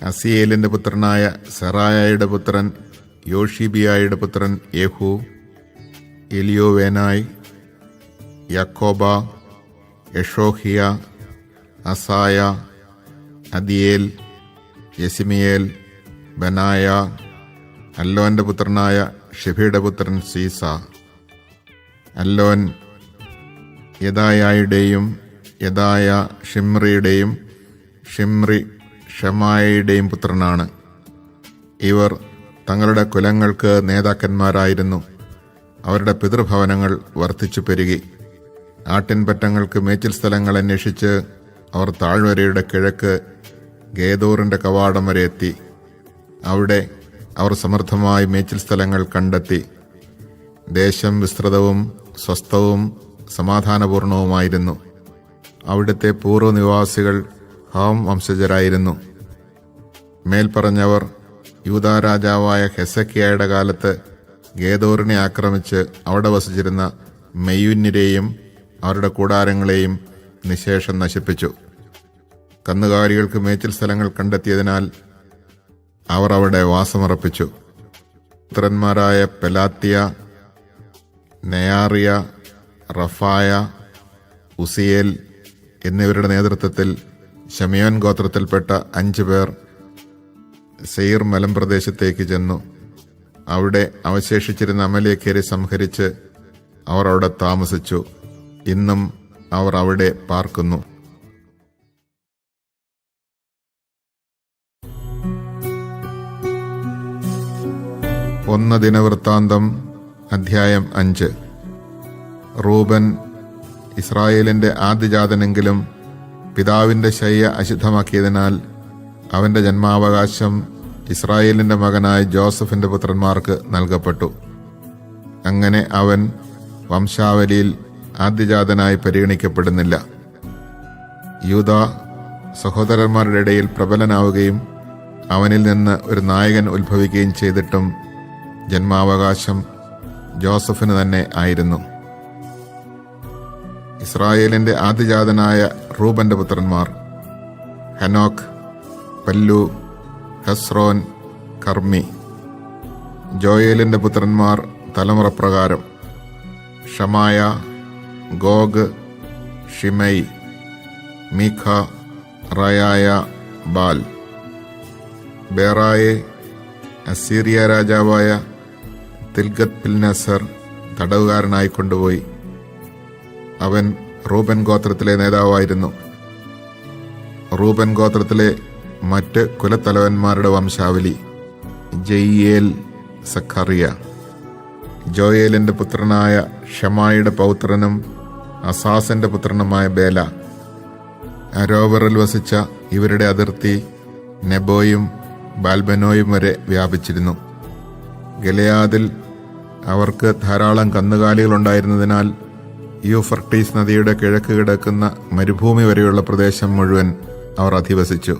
Speaker 1: അസിയേലിന്റെ പുത്രനായ സെറായയുടെ പുത്രൻ യോഷിബിയായുടെ പുത്രൻ യേഹു, എലിയോവേനായ്, യാക്കോബ, യഷോഹിയ, അസായ, അദിയേൽ, യെസിമിയേൽ, ബനായ, അല്ലോന്റെ പുത്രനായ ഷിഫിയുടെ പുത്രൻ സീസ. അല്ലോൻ യദായയുടെയും യദായ ഷിമ്രിയുടെയും ഷിമ്രി ഷമായയുടെയും പുത്രനാണ്. ഇവർ തങ്ങളുടെ കുലങ്ങൾക്ക് നേതാക്കന്മാരായിരുന്നു. അവരുടെ പിതൃഭവനങ്ങൾ വർദ്ധിച്ചു പെരുകി. ആട്ടിൻപറ്റങ്ങൾക്ക് മേച്ചിൽ സ്ഥലങ്ങൾ അന്വേഷിച്ച് അവർ താഴ്വരയുടെ കിഴക്ക് ഗേദോറിന്റെ കവാടം വരെ എത്തി. അവിടെ അവർ സമൃദ്ധമായി മേച്ചിൽ സ്ഥലങ്ങൾ കണ്ടെത്തി. ദേശം വിസ്തൃതവും സ്വസ്ഥവും സമാധാനപൂർണവുമായിരുന്നു. അവിടുത്തെ പൂർവ്വനിവാസികൾ ഹാം വംശജരായിരുന്നു. മേൽപ്പറഞ്ഞവർ യൂദാ രാജാവായ ഹെസക്കിയായുടെ കാലത്ത് ഗേദോറിനെ ആക്രമിച്ച് അവിടെ വസിച്ചിരുന്ന മെയ്യുന്യരെയും അവരുടെ കൂടാരങ്ങളെയും നിശേഷം നശിപ്പിച്ചു. കന്നുകാലികൾക്ക് മേച്ചിൽ സ്ഥലങ്ങൾ കണ്ടെത്തിയതിനാൽ അവർ അവിടെ വാസമുറപ്പിച്ചു. പുത്രന്മാരായ പെലാത്തിയ, നെയാറിയ, റഫായ, ഉസിയേൽ എന്നിവരുടെ നേതൃത്വത്തിൽ ശെമയോൻ ഗോത്രത്തിൽപ്പെട്ട 5 പേർ സെയിർ മലമ്പ്രദേശത്തേക്ക് ചെന്നു. അവിടെ അവശേഷിച്ചിരുന്ന അമലേഖ്യരെ സംഹരിച്ച് അവർ അവിടെ താമസിച്ചു. ഇന്നും അവർ അവിടെ പാർക്കുന്നു. 1 ദിനവൃത്താന്തം അധ്യായം 5. റൂബൻ ഇസ്രായേലിന്റെ ആദ്യജാതനെങ്കിലും പിതാവിന്റെ ശയ്യ അശുദ്ധമാക്കിയതിനാൽ അവന്റെ ജന്മാവകാശം ഇസ്രായേലിന്റെ മകനായ ജോസഫിന്റെ പുത്രന്മാർക്ക് നൽകപ്പെട്ടു. അങ്ങനെ അവൻ വംശാവലിയിൽ ആദ്യജാതനായി പരിഗണിക്കപ്പെടുന്നില്ല. യൂദാ സഹോദരന്മാരുടെ ഇടയിൽ പ്രബലനാവുകയും അവനിൽ നിന്ന് ഒരു നായകൻ ഉത്ഭവിക്കുകയും ചെയ്തിട്ടും ജന്മാവകാശം ജോസഫിന് തന്നെ ആയിരുന്നു. ഇസ്രായേലിന്റെ ആദ്യജാതനായ റൂബന്റെ പുത്രന്മാർ: ഹനോക്ക്, പല്ലു, ഹസ്രോൻ, കർമ്മി. ജോയേലിന്റെ പുത്രന്മാർ തലമുറപ്രകാരം: ഷമായ, ഗോഗ്, ഷിമൈ, മീഖ, റയായ, ബാൽ. ബേറായെ അസീറിയ രാജാവായ തിൽഗത് പിൽനസർ തടവുകാരനായി കൊണ്ടുപോയി. അവൻ റൂബൻ ഗോത്രത്തിലെ നേതാവായിരുന്നു. റൂബൻ ഗോത്രത്തിലെ മറ്റ് കുലത്തലവന്മാരുടെ വംശാവലി: ജയിയേൽ, സഖറിയ. ജോയേലിന്റെ പുത്രനായ ഷമായിയുടെ പൗത്രനും അസാസിന്റെ പുത്രനുമായ ബേല. അരോവറിൽ വസിച്ച ഇവരുടെ അതിർത്തി നെബോയും ബാൽബനോയും വരെ വ്യാപിച്ചിരുന്നു. ഗിലെയാദിൽ അവർക്ക് ധാരാളം കന്നുകാലികളുണ്ടായിരുന്നതിനാൽ യൂഫ്രട്ടീസ് നദിയുടെ കിഴക്ക് കിടക്കുന്ന മരുഭൂമി വരെയുള്ള പ്രദേശം മുഴുവൻ അവർ അധിവസിച്ചു.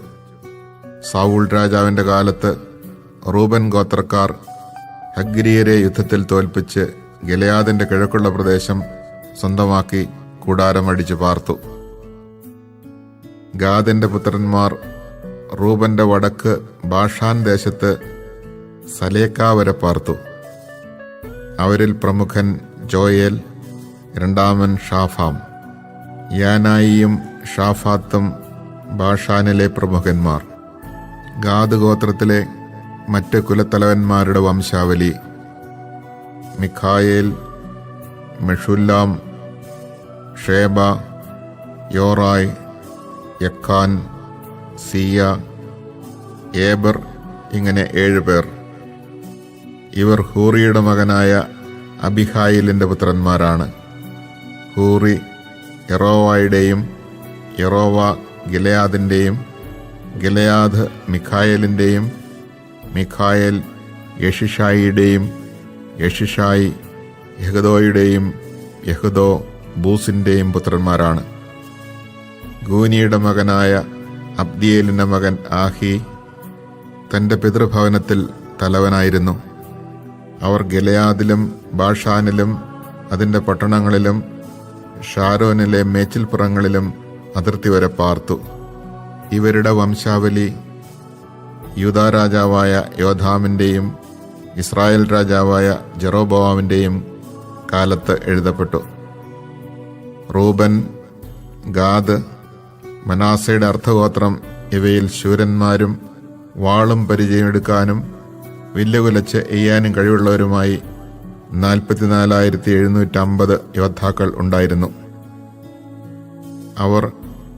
Speaker 1: സൗൾ രാജാവിന്റെ കാലത്ത് റൂബൻ ഗോത്രക്കാർ ഹഗ്രിയരെ യുദ്ധത്തിൽ തോൽപ്പിച്ച് ഗിലെയാദിന്റെ കിഴക്കുള്ള പ്രദേശം സ്വന്തമാക്കി കൂടാരമടിച്ചു പാർത്തു. ഗാദിന്റെ പുത്രന്മാർ റൂബന്റെ വടക്ക് ബാഷാൻ ദേശത്ത് സലേക്ക വരെ പാർത്തു. അവരിൽ പ്രമുഖൻ ജോയേൽ, രണ്ടാമൻ ഷാഫാം. യാനായിയും ഷാഫാത്തും ബാഷാനിലെ പ്രമുഖന്മാർ. ഗാദ് ഗോത്രത്തിലെ മറ്റ് കുലത്തലവന്മാരുടെ വംശാവലി: മിഖായേൽ, മെഷുല്ലാം, ഷേബ, യോറായ്, യക്കാൻ, സിയ, ഏബർ, ഇങ്ങനെ 7 പേർ. ഇവർ ഹൂറിയുടെ മകനായ അബിഹായിലിന്റെ പുത്രന്മാരാണ്. ഹൂറി യറോവായുടെയും യറോവ ഗിലെയാദിന്റെയും, ഗിലെയാദ് മിഖായേലിന്റെയും, മിഖായേൽ യഷിഷായിയുടെയും, യഷിഷായി യഹ്ദോയുടെയും, യഹ്ദോ ബൂസിന്റെയും പുത്രന്മാരാണ്. ഗൂനിയുടെ മകനായ അബ്ദിയേലിന്റെ മകൻ ആഹി തന്റെ പിതൃഭവനത്തിൽ തലവനായിരുന്നു. അവർ ഗിലെയാദിലും ബാഷാനിലും അതിന്റെ പട്ടണങ്ങളിലും ഷാരോനിലെ മേച്ചിൽപ്പുറങ്ങളിലും അതിർത്തി വരെ പാർത്തു. ഇവരുടെ വംശാവലി യൂദാ രാജാവായ യോധാമിന്റെയും ഇസ്രായേൽ രാജാവായ ജെറോബോവാമിന്റെയും കാലത്ത് എഴുതപ്പെട്ടു. റൂബൻ, ഗാദ്, മനാസയുടെ അർദ്ധഗോത്രം ഇവയിൽ ശൂരന്മാരും വാളും പരിചയമെടുക്കാനും വില്ലുകുലച്ച് എയ്യാനും കഴിവുള്ളവരുമായി 44,750 യോദ്ധാക്കൾ ഉണ്ടായിരുന്നു. അവർ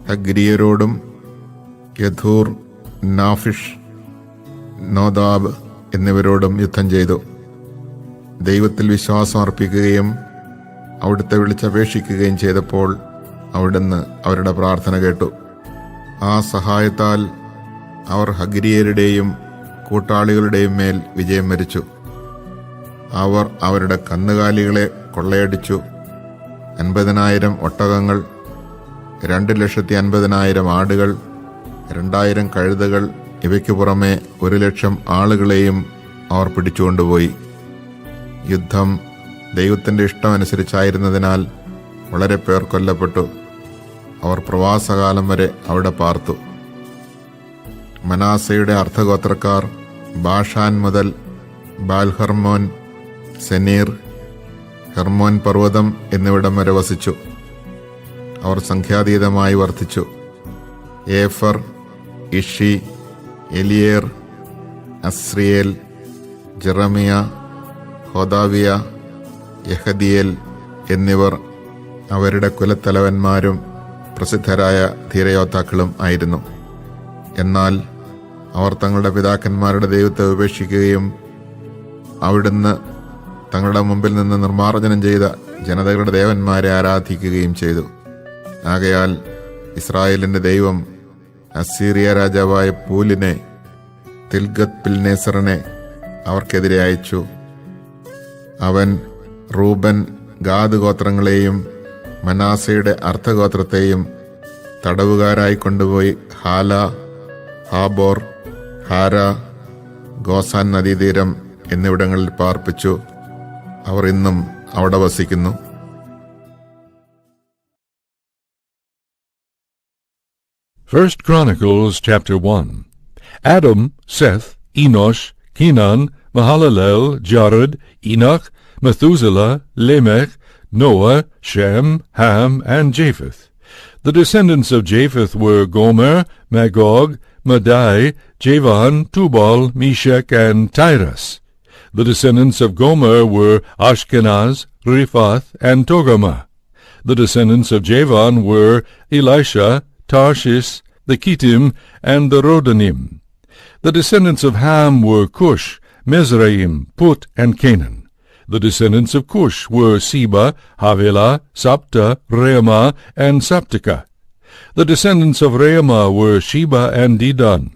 Speaker 1: ഹഗ്രിയരോടും യഥൂർ, നാഫിഷ്, നോദാബ് എന്നിവരോടും യുദ്ധം ചെയ്തു. ദൈവത്തിൽ വിശ്വാസം അർപ്പിക്കുകയും അവിടുത്തെ വിളിച്ചപേക്ഷിക്കുകയും ചെയ്തപ്പോൾ അവിടുന്ന് അവരുടെ പ്രാർത്ഥന കേട്ടു. ആ സഹായത്താൽ അവർ ഹഗ്രിയരുടെയും കൂട്ടാളികളുടെയും മേൽ വിജയം വരിച്ചു. അവർ അവരുടെ കന്നുകാലികളെ കൊള്ളയടിച്ചു. 50,000 ഒട്ടകങ്ങൾ, 2,50,000 ആടുകൾ, 2,000 കഴുതകൾ, ഇവയ്ക്കു പുറമെ 1,00,000 ആളുകളെയും അവർ പിടിച്ചുകൊണ്ടുപോയി. യുദ്ധം ദൈവത്തിന്റെ ഇഷ്ടമനുസരിച്ചായിരുന്നതിനാൽ വളരെ പേർ കൊല്ലപ്പെട്ടു. അവർ പ്രവാസകാലം വരെ അവിടെ പാർത്തു. മനാസയുടെ അർദ്ധഗോത്രക്കാർ ബാഷാൻ മുതൽ ബാൽഹർമോൻ, സെനീർ, ഹെർമോൻ പർവ്വതം എന്നിവിടം വരെ വസിച്ചു. അവർ സംഖ്യാതീതമായി വർദ്ധിച്ചു. ഏഫർ, ഇഷി, എലിയേർ, അസ്രിയേൽ, ജെറമിയ, ഹോദാവിയ, യഹദിയേൽ എന്നിവർ അവരുടെ കുലത്തലവന്മാരും പ്രസിദ്ധരായ ധീരയോദ്ധാക്കളും ആയിരുന്നു. എന്നാൽ അവർ തങ്ങളുടെ പിതാക്കന്മാരുടെ ദൈവത്തെ ഉപേക്ഷിക്കുകയും അവിടുന്ന് തങ്ങളുടെ മുമ്പിൽ നിന്ന് നിർമ്മാർജ്ജനം ചെയ്ത ജനതകളുടെ ദേവന്മാരെ ആരാധിക്കുകയും ചെയ്തു. ആകയാൽ ഇസ്രായേലിന്റെ ദൈവം അസീറിയ രാജാവായ പൂലിനെ, തിൽഗത് പിൽനേസറിനെ അവർക്കെതിരെ അയച്ചു. അവൻ റൂബൻ, ഗാദ് ഗോത്രങ്ങളെയും മനാസയുടെ അർദ്ധഗോത്രത്തെയും തടവുകാരായി കൊണ്ടുപോയി ഹാല, ഹാബോർ, ഹാര, ഗോസാൻ നദീതീരം എന്നിവിടങ്ങളിൽ പാർപ്പിച്ചു. അവർ ഇന്നും അവിടെ വസിക്കുന്നു.
Speaker 2: First Chronicles chapter 1. Adam, Seth, Enosh, Kenan, Mahalalel, Jared, Enoch, Methuselah, Lamech, Noah, Shem, Ham, and Japheth. The descendants of Japheth were Gomer, Magog, Madai, Javan, Tubal, Meshach, and Tyrus. The descendants of Gomer were Ashkenaz, Riphath, and Togarmah. The descendants of Javan were Elisha, Tarshish, the Kittim, and the Rodanim. The descendants of Ham were Cush, Mizraim, Put, and Canaan. The descendants of Cush were Seba, Havilah, Sapta, Reumah, and Saptika. The descendants of Reumah were Sheba and Dedan.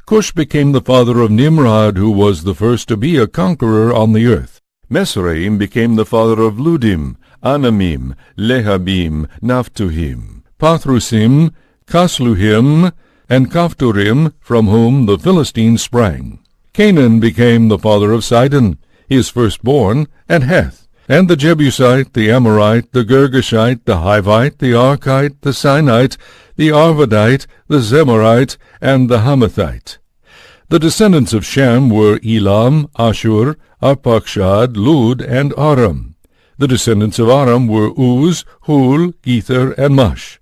Speaker 2: Cush became the father of Nimrod, who was the first to be a conqueror on the earth. Mizraim became the father of Ludim, Anamim, Lehabim, Naphtuhim, Pathrusim, Kasluhim, and Kaphtorim, from whom the Philistines sprang. Canaan became the father of Sidon, his firstborn, and Heth, and the Jebusite, the Amorite, the Girgashite, the Hivite, the Archite, the Sinite, the Arvadite, the Zemarite, and the Hamathite. The descendants of Shem were Elam, Ashur, Arpachshad, Lud, and Aram. The descendants of Aram were Uz, Hul, Gether, and Mush.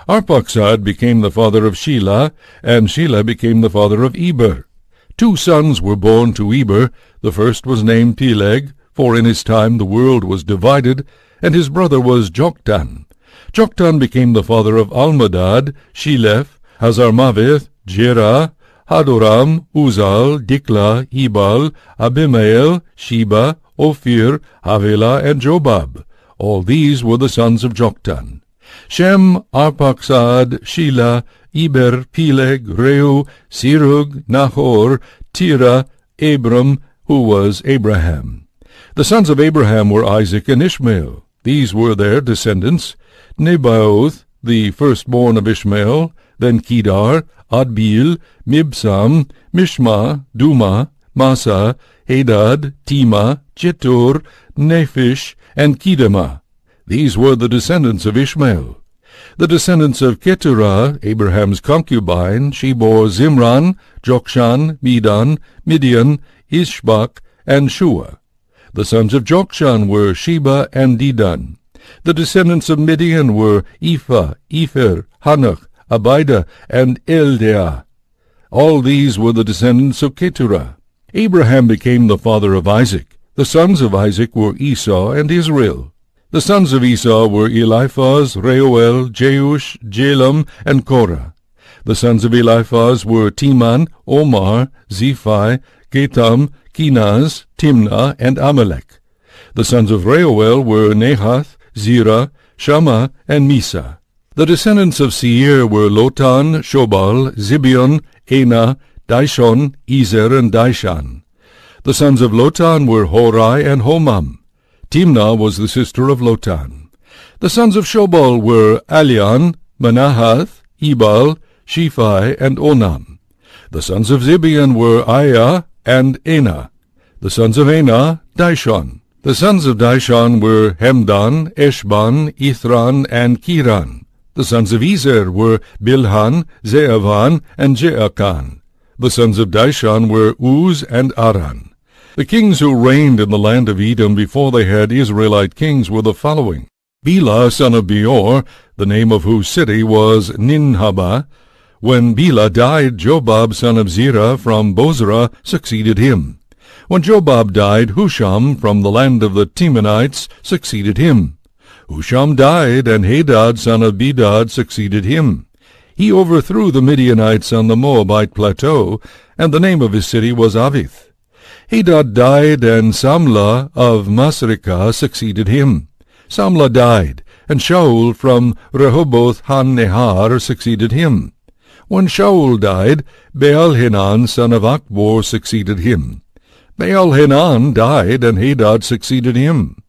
Speaker 2: Arpachshad became the father of Shelah, and Shelah became the father of Eber. 2 sons were born to Eber. The first was named Peleg, for in his time the world was divided, and his brother was Joktan. Joktan became the father of Almadad, Sheleph, Hazarmaveth, Jerah, Hadoram, Uzal, Dikla, Ebal, Abimael, Sheba, Ophir, Havilah, and Jobab. All these were the sons of Joktan. Shem, Arpachshad, Shelah, Eber, Peleg, Reu, Serug, Nahor, Terah, Abram, who was Abraham. The sons of Abraham were Isaac and Ishmael. These were their descendants: Nebaioth, the firstborn of Ishmael, then Kedar, Adbeel, Mibsam, Mishma, Duma, Massa, Hadad, Tema, Jetur, Nephish, and Kedemah. These were the descendants of Ishmael. The descendants of Keturah, Abraham's concubine, she bore Zimran, Jokshan, Medan, Midian, Ishbak, and Shua. The sons of Jokshan were Sheba and Dedan. The descendants of Midian were Ephah, Epher, Hanach, Abida, and Eldeah. All these were the descendants of Keturah. Abraham became the father of Isaac. The sons of Isaac were Esau and Israel. The sons of Esau were Eliphaz, Reuel, Jeush, Jalam, and Korah. The sons of Eliphaz were Teman, Omar, Zephi, Gatam, Kenaz, Timnah, and Amalek. The sons of Reuel were Nahath, Zerah, Shammah, and Misa. The descendants of Seir were Lotan, Shobal, Zibeon, Anah, Dishon, Ezer, and Dishan. The sons of Lotan were Horai and Homam. Timnah was the sister of Lotan. The sons of Shobal were Alian, Manahath, Ebal, Shephi, and Onam. The sons of Zibeon were Aiah and Anah. The sons of Anah, Dishon. The sons of Dishon were Hemdan, Eshban, Ithran, and Kiran. The sons of Ezer were Bilhan, Zeavan, and Jeakan. The sons of Dishon were Uz and Aran. The kings who reigned in the land of Edom before they had Israelite kings were the following: Bela son of Beor, the name of whose city was Ninhabah. When Bela died, Jobab son of Zerah from Bozrah succeeded him. When Jobab died, Husham from the land of the Temanites succeeded him. Husham died, and Hadad son of Bedad succeeded him. He overthrew the Midianites on the Moabite plateau, and the name of his city was Avith. Hadad died, and Samlah of Masrekah succeeded him. Samlah died, and Shaul from Rehoboth Han-Nehar succeeded him. When Shaul died, Baal-Hanan son of Akbor succeeded him. Baal-Hanan died, and Hadad succeeded him.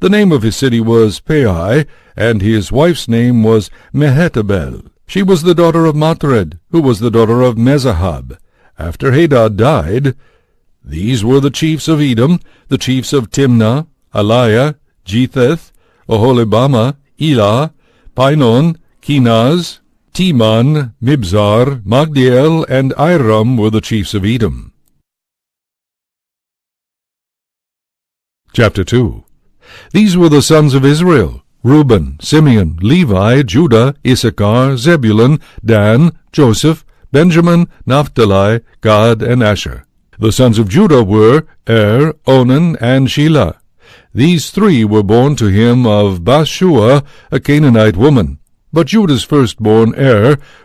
Speaker 2: The name of his city was Pai, and his wife's name was Mehetabel. She was the daughter of Matred, who was the daughter of Mezahab. After Hadad died, these were the chiefs of Edom, the chiefs of Timnah, Aliah, Jetheth, Oholibamah, Elah, Pinon, Kenaz, Teman, Mibzar, Magdiel, and Iram were the chiefs of Edom. Chapter 2. These were the sons of Israel. Reuben, Simeon, Levi, Judah, Issachar, Zebulun, Dan, Joseph, Benjamin, Naphtali, Gad, and Asher. The sons of Judah were Onan, and Shelah. These three were born to him of Bathshua, a Canaanite woman. But Judah's firstborn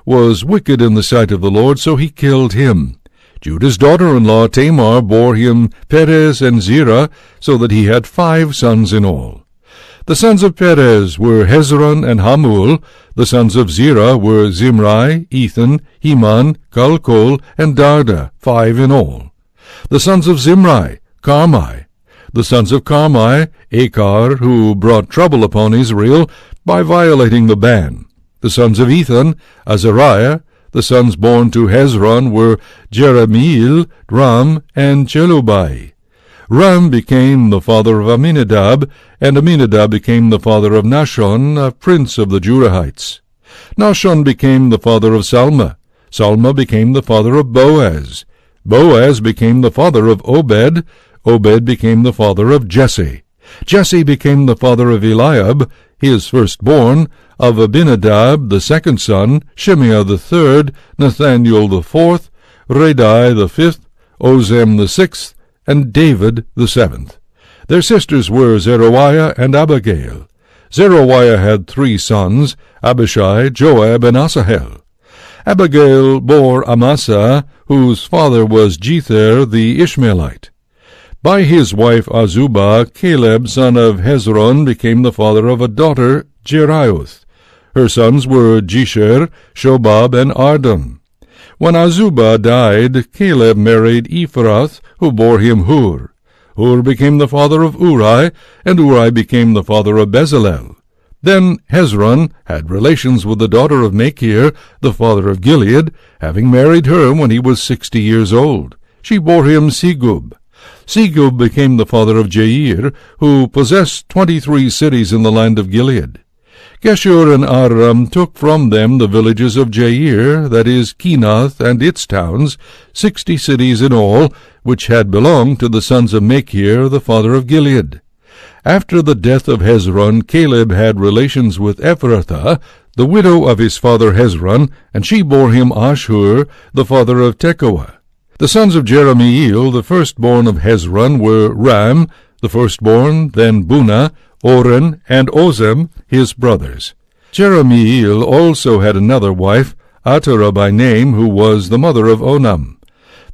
Speaker 2: was wicked in the sight of the Lord, so he killed him. Judah's daughter-in-law Tamar bore him Perez and Zerah, so that he had 5 sons in all. The sons of Perez were Hezron and Hamul. The sons of Zerah were Zimri, Ethan, Heman, Calcol, and Darda, 5 in all. The sons of Zimri, Carmi. The sons of Carmi, Achar, who brought trouble upon Israel by violating the ban. The sons of Ethan, Azariah. The sons born to Hezron were Jerahmeel, Ram, and Chelubai. Ram became the father of Aminadab, and Aminadab became the father of Nahshon, a prince of the Jurahites. Nahshon became the father of Salma. Salma became the father of Boaz. Boaz became the father of Obed. Obed became the father of Jesse. Jesse became the father of Eliab, his firstborn, of Abinadab the second son, Shimeah the third, Nathaniel the fourth, Radai the fifth, Ozem the sixth, and David the seventh. Their sisters were Zeruiah and Abigail. Zeruiah had 3 sons, Abishai, Joab, and Asahel. Abigail bore Amasa, whose father was Jether the Ishmaelite. By his wife Azubah, Caleb, son of Hezron, became the father of a daughter, Jerioth. Her sons were Jesher, Shobab, and Ardon. When Azubah died, Caleb married Ephrath, who bore him Hur. Hur became the father of Uri, and Uri became the father of Bezalel. Then Hezron had relations with the daughter of Machir, the father of Gilead, having married her when he was 60 years old. She bore him Segub. Segub became the father of Jair, who possessed 23 cities in the land of Gilead. Geshur and Aram took from them the villages of Jair, that is, Kenath and its towns, 60 cities in all, which had belonged to the sons of Machir, the father of Gilead. After the death of Hezron, Caleb had relations with Ephrathah, the widow of his father Hezron, and she bore him Ashur, the father of Tekoa. The sons of Jerahmeel, the firstborn of Hezron, were Ram, the firstborn, then Bunah, Oren, and Ozem, his brothers. Jerahmeel also had another wife, Atara by name, who was the mother of Onam.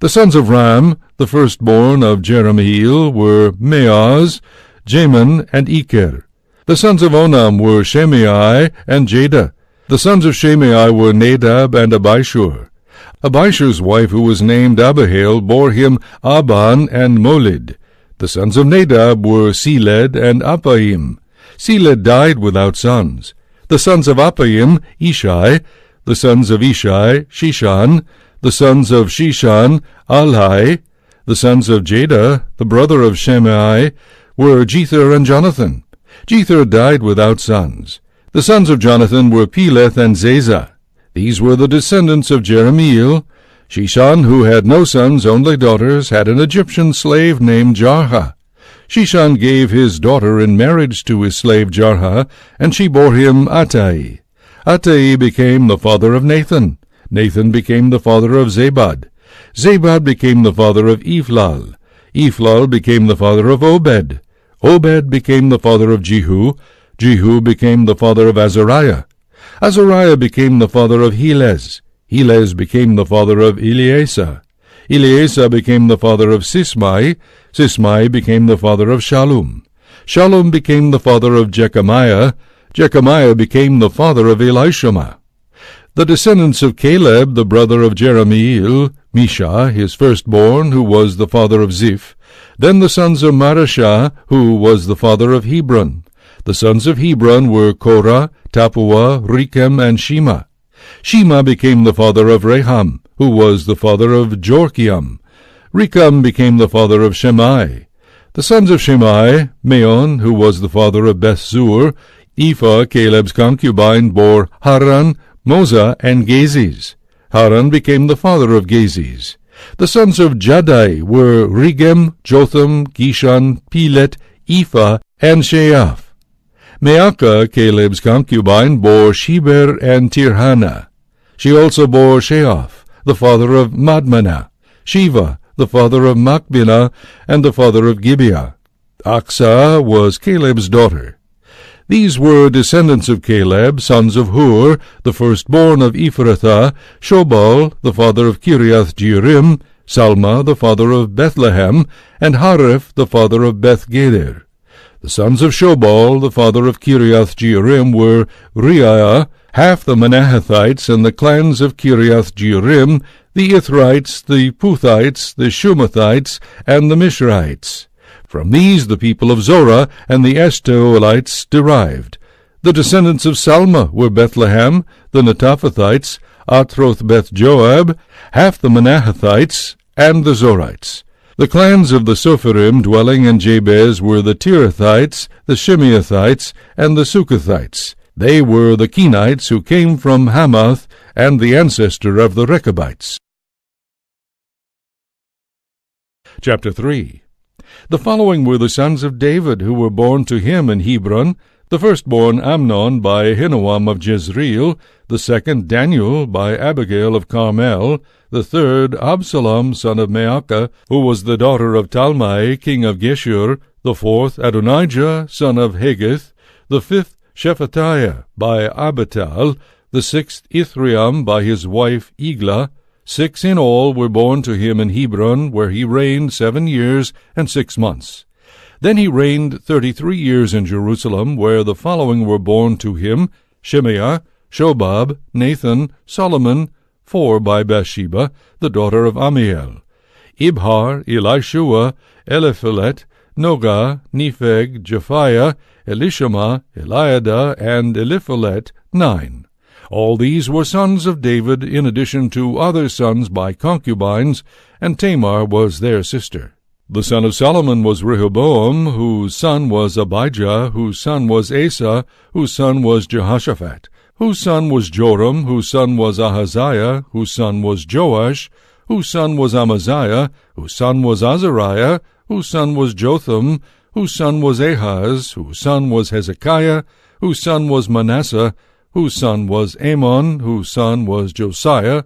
Speaker 2: The sons of Ram, the firstborn of Jerahmeel, were Meaz, Jamin, and Eker. The sons of Onam were Shimei and Jada. The sons of Shimei were Nadab and Abishur. Abishur's wife, who was named Abihail, bore him Aban and Molid. The sons of Nadab were Seled and Appaim. Seled died without sons. The sons of Appaim, Ishai. The sons of Ishai, Shishan. The sons of Shishan, Alhai. The sons of Jada, the brother of Shimei, were Jether and Jonathan. Jether died without sons. The sons of Jonathan were Peleth and Zazah. These were the descendants of Jerahmeel. Shishan, who had no sons, only daughters, had an Egyptian slave named Jarha. Shishan gave his daughter in marriage to his slave Jarha, and she bore him Attai. Attai became the father of Nathan. Nathan became the father of Zabad. Zabad became the father of Ephlal. Ephlal became the father of Obed. Obed became the father of Jehu. Jehu became the father of Azariah. Azariah became the father of Helez. Helez became the father of Eleasa. Eleasa became the father of Sismai. Sismai became the father of Shallum. Shallum became the father of Jechamiah. Jechamiah became the father of Elishama. The descendants of Caleb, the brother of Jerahmeel, Misha, his firstborn, who was the father of Ziph. Then the sons of Marashah, who was the father of Hebron. The sons of Hebron were Korah, Tappuah, Rechem, and Shema. Shema became the father of Raham, who was the father of Jorkiam. Rechem became the father of Shemai. The sons of Shemai, Meon, who was the father of Bethzur. Ephah, Caleb's concubine, bore Haran, Moza, and Gazis. Haran became the father of Gazis. The sons of Jaddai were Regem, Jotham, Gishan, Pelet, Ephah, and Sheaph. Maacah, Caleb's concubine, bore Sheber and Tirhana. She also bore Sheaph, the father of Madmanah, Shiva, the father of Machbenah, and the father of Gibeah. Aksah was Caleb's daughter. These were descendants of Caleb, sons of Hur, the firstborn of Ephrathah, Shobal, the father of Kiriath-Jearim, Salma, the father of Bethlehem, and Hareph, the father of Beth-Gader. The sons of Shobal, the father of Kiriath-Jearim, were Reiah, half the Manahathites, and the clans of Kiriath-Jearim, the Ithrites, the Puthites, the Shumathites, and the Mishrites. From these the people of Zorah and the Eshtaolites derived. The descendants of Salma were Bethlehem, the Netophathites, Atroth-Beth-Joab, half the Manahathites, and the Zorites. The clans of the Sophirim dwelling in Jabez were the Tirathites, the Shimeathites, and the Sukathites. They were the Kenites who came from Hamath, and the ancestor of the Rechabites. Chapter 3. The following were the sons of David who were born to him in Hebron: the firstborn Amnon by Ahinoam of Jezreel, the second Daniel by Abigail of Carmel, the third Absalom son of Maacah, who was the daughter of Talmai king of Geshur, the fourth Adonijah son of Haggith, the fifth Shephatiah by Abital, the sixth Ithream by his wife Eglah. 6 in all were born to him in Hebron, where he reigned 7 years and 6 months. Then he reigned 33 years in Jerusalem, where the following were born to him: Shemaiah, Shobab, Nathan, Solomon, 4 by Bathsheba, the daughter of Amiel, Ibhar, Elishua, Eliphelet, Nogah, Nepheg, Japhiah, Elishama, Eliada, and Eliphelet, 9. All these were sons of David, in addition to other sons by concubines, and Tamar was their sister. The son of Solomon was Rehoboam, whose son was Abijah, whose son was Asa, whose son was Jehoshaphat, whose son was Joram, whose son was Ahaziah, whose son was Joash, whose son was Amaziah, whose son was Azariah, whose son was Jotham, whose son was Ahaz, whose son was Hezekiah, whose son was Manasseh, whose son was Amon, whose son was Josiah.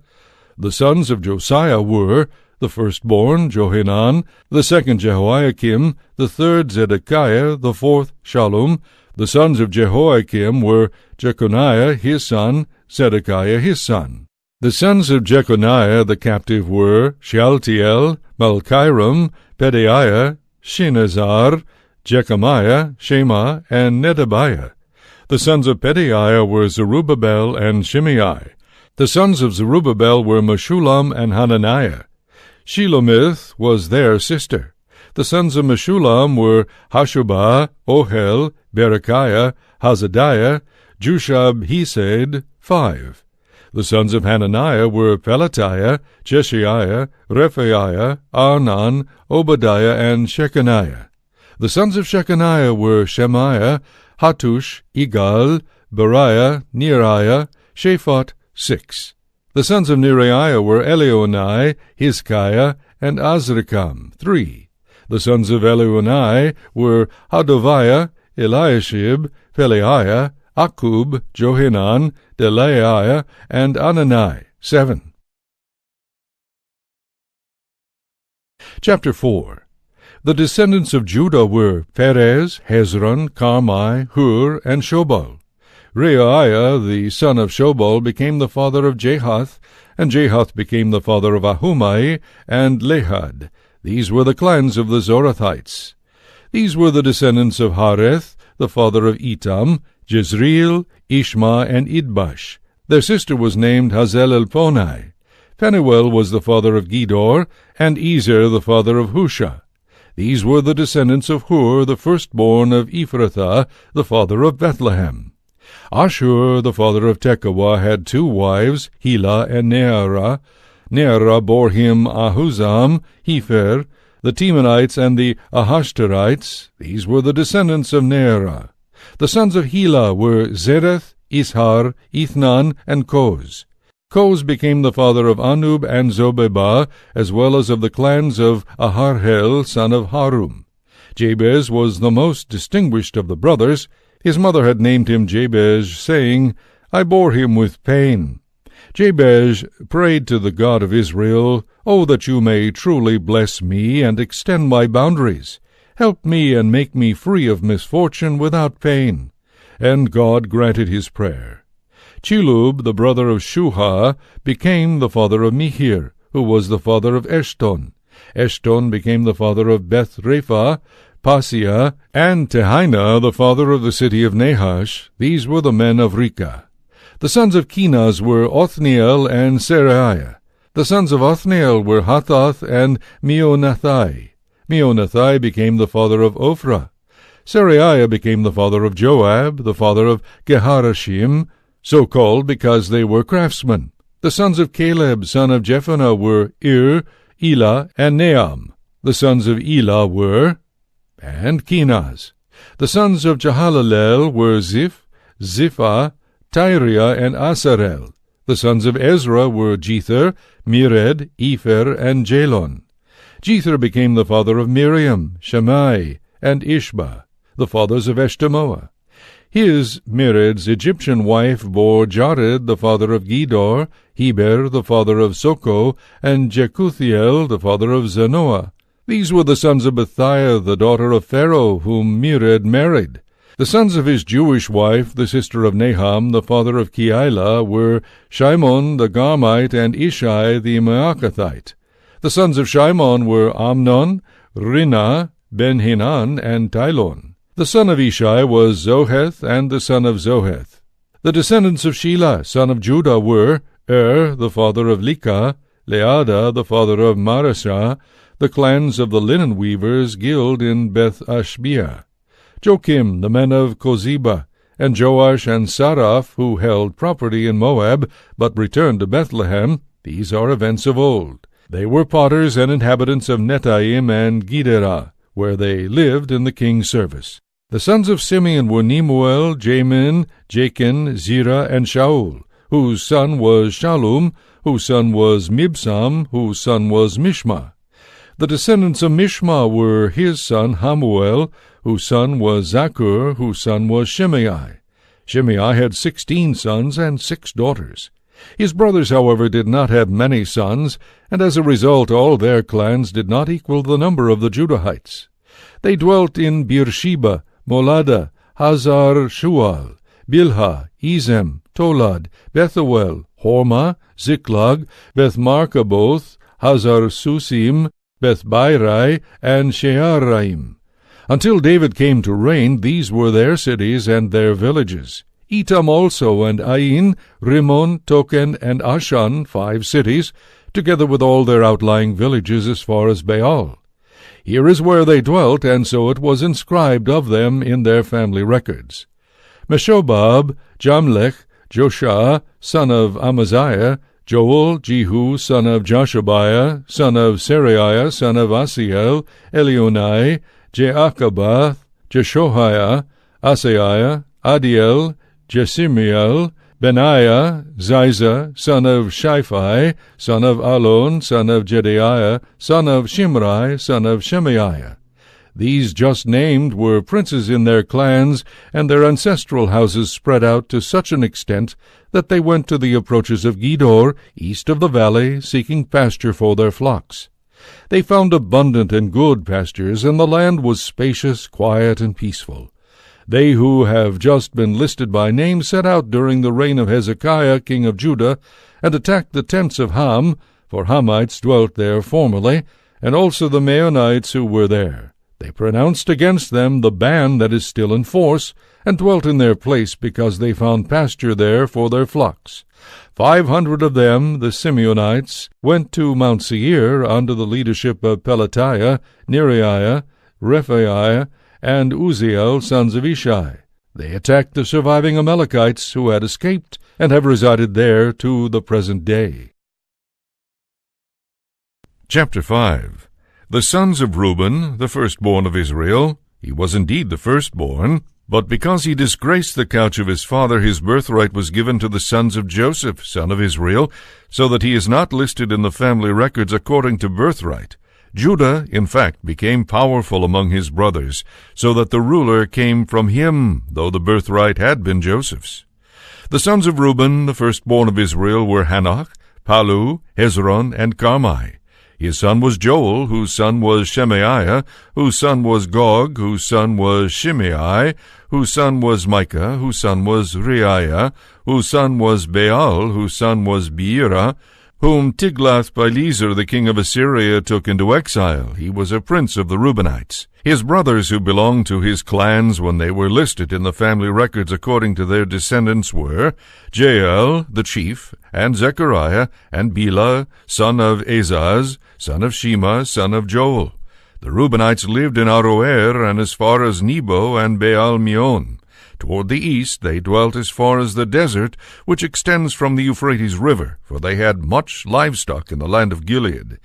Speaker 2: The sons of Josiah were: the firstborn Johanan, the second Jehoiakim, the third Zedekiah, the fourth Shallum. The sons of Jehoiakim were Jeconiah his son, Zedekiah his son. The sons of Jeconiah the captive were Shealtiel, Malchiram, Pedaiah, Shinazar, Jechamiah, Shema, and Nedabiah. The sons of Pedaiah were Zerubbabel and Shimei. The sons of Zerubbabel were Meshullam and Hananiah. Shelomith was their sister. The sons of Meshullam were Hashubah, Ohel, Berechiah, Hazadiah, Jushab-Hesed, 5. The sons of Hananiah were Pelatiah, Jeshiah, Rephaiah, Arnan, Obadiah, and Shechaniah. The sons of Shechaniah were Shemaiah, Hattush, Igal, Beriah, Neriah, Shaphat, 6. The sons of Neriah were Elionai, Hizkiah, and Azrikam, 3. The sons of Elionai were Hodaviah, Eliashib, Pelaiah, Akub, Johanan, Delaiah, and Anani, 7. Chapter 4. The descendants of Judah were Perez, Hezron, Carmi, Hur, and Shobal. Reiah, the son of Shobal, became the father of Jahath, and Jahath became the father of Ahumai and Lahad. These were the clans of the Zorathites. These were the descendants of Hareth, the father of Etam, Jezreel, Ishma, and Idbash. Their sister was named Hazel-Elponai. Phanuel was the father of Gedor, and Ezer the father of Husha. These were the descendants of Hur, the firstborn of Ephrathah, the father of Bethlehem. Ashur, the father of Tekoa, had 2 wives, Helah and Nearah. Nearah bore him Ahuzam, Hepher, the Temanites, and the Ahashterites. These were the descendants of Nearah. The sons of Helah were Zereth, Ishar, Ethnan, and Koz. Koz became the father of Anub and Zobebah, as well as of the clans of Aharhel, son of Harum. Jabez was the most distinguished of the brothers. His mother had named him Jabez, saying, I bore him with pain. Jabez prayed to the God of Israel, O that you may truly bless me and extend my boundaries. Help me and make me free of misfortune without pain. And God granted his prayer. Chilub, the brother of Shuha, became the father of Mihir, who was the father of Eshton. Eshton became the father of Beth-Rapha, Paseah, and Tehaina, the father of the city of Nahash. These were the men of Reka. The sons of Kenaz were Othniel and Seraiah. The sons of Othniel were Hathath and Meonathai. Meonathai became the father of Ophrah. Seraiah became the father of Joab, the father of Geharashim, so called because they were craftsmen. The sons of Caleb, son of Jephunneh, were Elah, and Naam. The sons of Elah were, and Kenaz. The sons of Jehalalel were Ziph, Ziphah, Tyriah, and Asarel. The sons of Ezra were Jether, Mered, Epher, and Jalon. Jether became the father of Miriam, Shammai, and Ishba, the fathers of Eshtemoa. His, Mered's, Egyptian wife bore Jared, the father of Gedor, Heber, the father of Soko, and Jekuthiel, the father of Zanoah. These were the sons of Bethiah, the daughter of Pharaoh, whom Mered married. The sons of his Jewish wife, the sister of Naham, the father of Keilah, were Shimon the Garmite and Ishai the Maacathite. The sons of Shimon were Amnon, Rinah, Ben-Hanan, and Tilon. The son of Ishai was Zoheth, and the son of Zoheth. The descendants of Shelah, son of Judah, were the father of Likah, Leada, the father of Mareshah, the clans of the linen weavers guild in Beth-Ashbea. Joachim, the men of Kozeba, and Joash and Saraph, who held property in Moab, but returned to Bethlehem. These are events of old. They were potters and inhabitants of Netaim and Gederah, where they lived in the king's service. The sons of Simeon were Nemuel, Jamin, Jachin, Zerah, and Shaul, whose son was Shallum, whose son was Mibsam, whose son was Mishma. The descendants of Mishma were his son Hamuel, whose son was Zakur, whose son was Shimei. Shimei had 16 sons and 6 daughters. His brothers, however, did not have many sons, and as a result all their clans did not equal the number of the Judahites. They dwelt in Beersheba, Molada, Hazar-Shual, Bilhah, Ezem, Tolad, Bethuel, Hormah, Ziklag, Beth-Markaboth, Hazar-Susim, Beth-Bairai, and Shearaim. Until David came to reign, these were their cities and their villages. Etam also, and Ain, Rimmon, Token, and Ashan, 5 cities, together with all their outlying villages as far as Baal. Here is where they dwelt, and so it was inscribed of them in their family records. Meshobab, Jamlech, Joshua, son of Amaziah, Joel, Jehu, son of Joshabiah, son of Seraiah, son of Asiel, Elionai, Jeachabath, Jeshohaiah, Asaiah, Adiel, Jesimiel, Benaiah, Ziza, son of Shiphi, son of Alon, son of Jedaiah, son of Shimri, son of Shemaiah. These just named were princes in their clans, and their ancestral houses spread out to such an extent that they went to the approaches of Gedor, east of the valley, seeking pasture for their flocks. They found abundant and good pastures, and the land was spacious, quiet, and peaceful. They who have just been listed by name set out during the reign of Hezekiah, king of Judah, and attacked the tents of Ham, for Hamites dwelt there formerly, and also the Maonites who were there. They pronounced against them the ban that is still in force, and dwelt in their place because they found pasture there for their flocks. 500 of them, the Simeonites, went to Mount Seir under the leadership of Pelatiah, Neriah, Rephaiah, and Uzziel, sons of Ishai. They attacked the surviving Amalekites who had escaped and have resided there to the present day. Chapter 5. The sons of Reuben, the firstborn of Israel. He was indeed the firstborn, but because he disgraced the couch of his father, his birthright was given to the sons of Joseph, son of Israel, so that he is not listed in the family records according to birthright. Judah, in fact, became powerful among his brothers, so that the ruler came from him, though the birthright had been Joseph's. The sons of Reuben, the firstborn of Israel, were Hanoch, Palu, Hezron, and Carmi. His son was Joel, whose son was Shemaiah, whose son was Gog, whose son was Shimei, whose son was Micah, whose son was Reiah, whose son was Baal, whose son was Beerah, whom Tiglath-Pileser the king of Assyria took into exile. He was a prince of the Reubenites. His brothers who belonged to his clans when they were listed in the family records according to their descendants were Jael, the chief, and Zechariah, and Bela, son of Azaz, son of Shema, son of Joel. The Reubenites lived in Aroer and as far as Nebo and Baal-Meon. Toward the east they dwelt as far as the desert, which extends from the Euphrates River, for they had much livestock in the land of Gilead.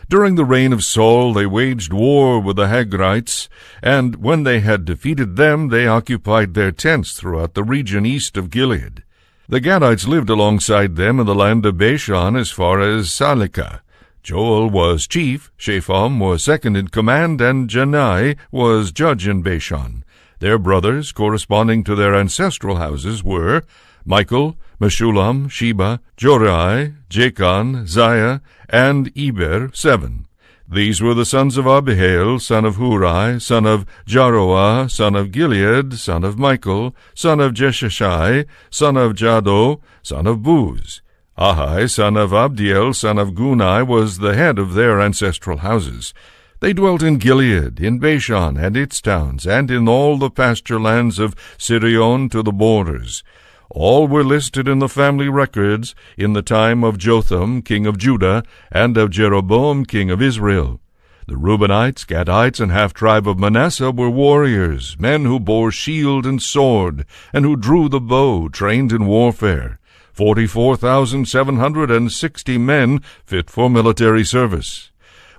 Speaker 2: During the reign of Saul they waged war with the Hagrites, and when they had defeated them, they occupied their tents throughout the region east of Gilead. The Gadites lived alongside them in the land of Bashan as far as Salekah. Joel was chief, Shepham was second in command, and Janai was judge in Bashan. Their brothers, corresponding to their ancestral houses, were Michael, Meshulam, Sheba, Jorai, Jachan, Ziah, and Eber, 7. These were the sons of Abihail, son of Huri, son of Jaroah, son of Gilead, son of Michael, son of Jeshashai, son of Jado, son of Buz. Ahai, son of Abdiel, son of Gunai, was the head of their ancestral houses. They dwelt in Gilead, in Bashan and its towns, and in all the pasture lands of Sirion to the borders. All were listed in the family records in the time of Jotham, king of Judah, and of Jeroboam, king of Israel. The Reubenites, Gadites, and half-tribe of Manasseh were warriors, men who bore shield and sword, and who drew the bow, trained in warfare. 44,760 men fit for military service.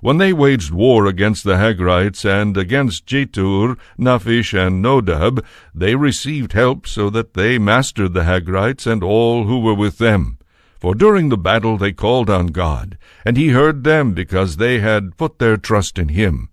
Speaker 2: When they waged war against the Hagrites and against Jetur, Naphish, and Nodab, they received help so that they mastered the Hagrites and all who were with them. For during the battle they called on God, and he heard them because they had put their trust in him.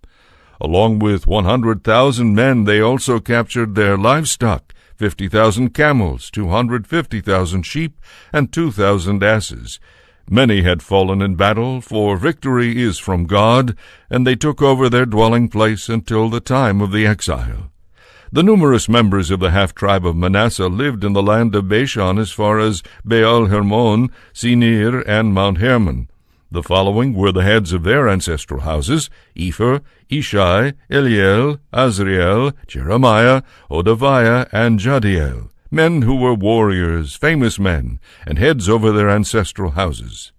Speaker 2: Along with 100,000 men they also captured their livestock, 50,000 camels, 250,000 sheep, and 2,000 asses. Many had fallen in battle, for victory is from God, and they took over their dwelling place until the time of the exile. The numerous members of the half-tribe of Manasseh lived in the land of Bashan as far as Baal-Hermon, Sinir, and Mount Hermon. The following were the heads of their ancestral houses: Epher, Ishai, Eliel, Azriel, Jeremiah, Hodaviah, and Jadiel. Men who were warriors, famous men, and heads over their ancestral houses.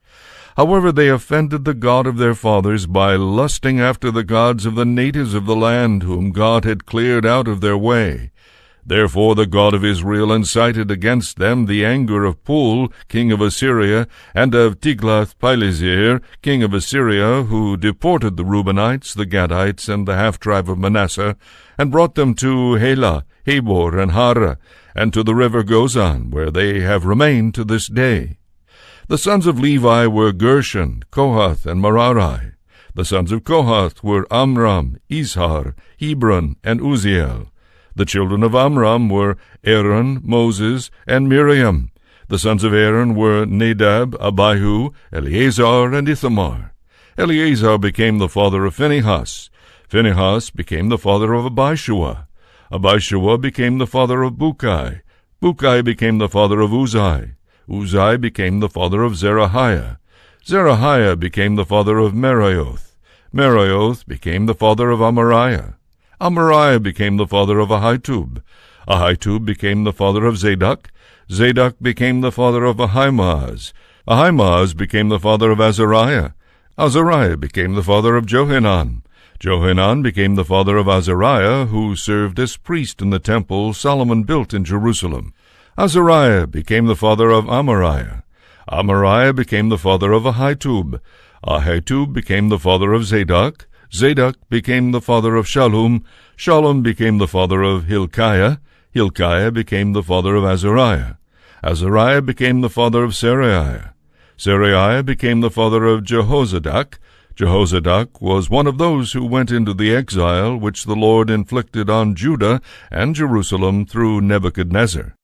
Speaker 2: However, they offended the God of their fathers by lusting after the gods of the natives of the land, whom God had cleared out of their way. Therefore the God of Israel incited against them the anger of Pul, king of Assyria, and of Tiglath-Pileser, king of Assyria, who deported the Reubenites, the Gadites, and the half-tribe of Manasseh, and brought them to Helah, Habor, and Hara, and to the river Gozan, where they have remained to this day. The sons of Levi were Gershon, Kohath, and Merari. The sons of Kohath were Amram, Izhar, Hebron, and Uzziel. The children of Amram were Aaron, Moses, and Miriam. The sons of Aaron were Nadab, Abihu, Eleazar, and Ithamar. Eleazar became the father of Phinehas. Phinehas became the father of Abishua. Abishua became the father of Bukai. Bukai became the father of Uzai. Uzai became the father of Zerahiah. Zerahiah became the father of Meraioth. Meraioth became the father of Amariah. Amariah became the father of Ahitub. Ahitub became the father of Zadok. Zadok became the father of Ahimaaz. Ahimaaz became the father of Azariah. Azariah became the father of Johanan. Johanan became the father of Azariah, who served as priest in the temple Solomon built in Jerusalem. Azariah became the father of Amariah. Amariah became the father of Ahitub. Ahitub became the father of Zadok. Zadok became the father of Shallum. Shallum became the father of Hilkiah. Hilkiah became the father of Azariah. Azariah became the father of Seraiah. Seraiah became the father of Jehozadak. Jehozadak was one of those who went into the exile which the Lord inflicted on Judah and Jerusalem through Nebuchadnezzar.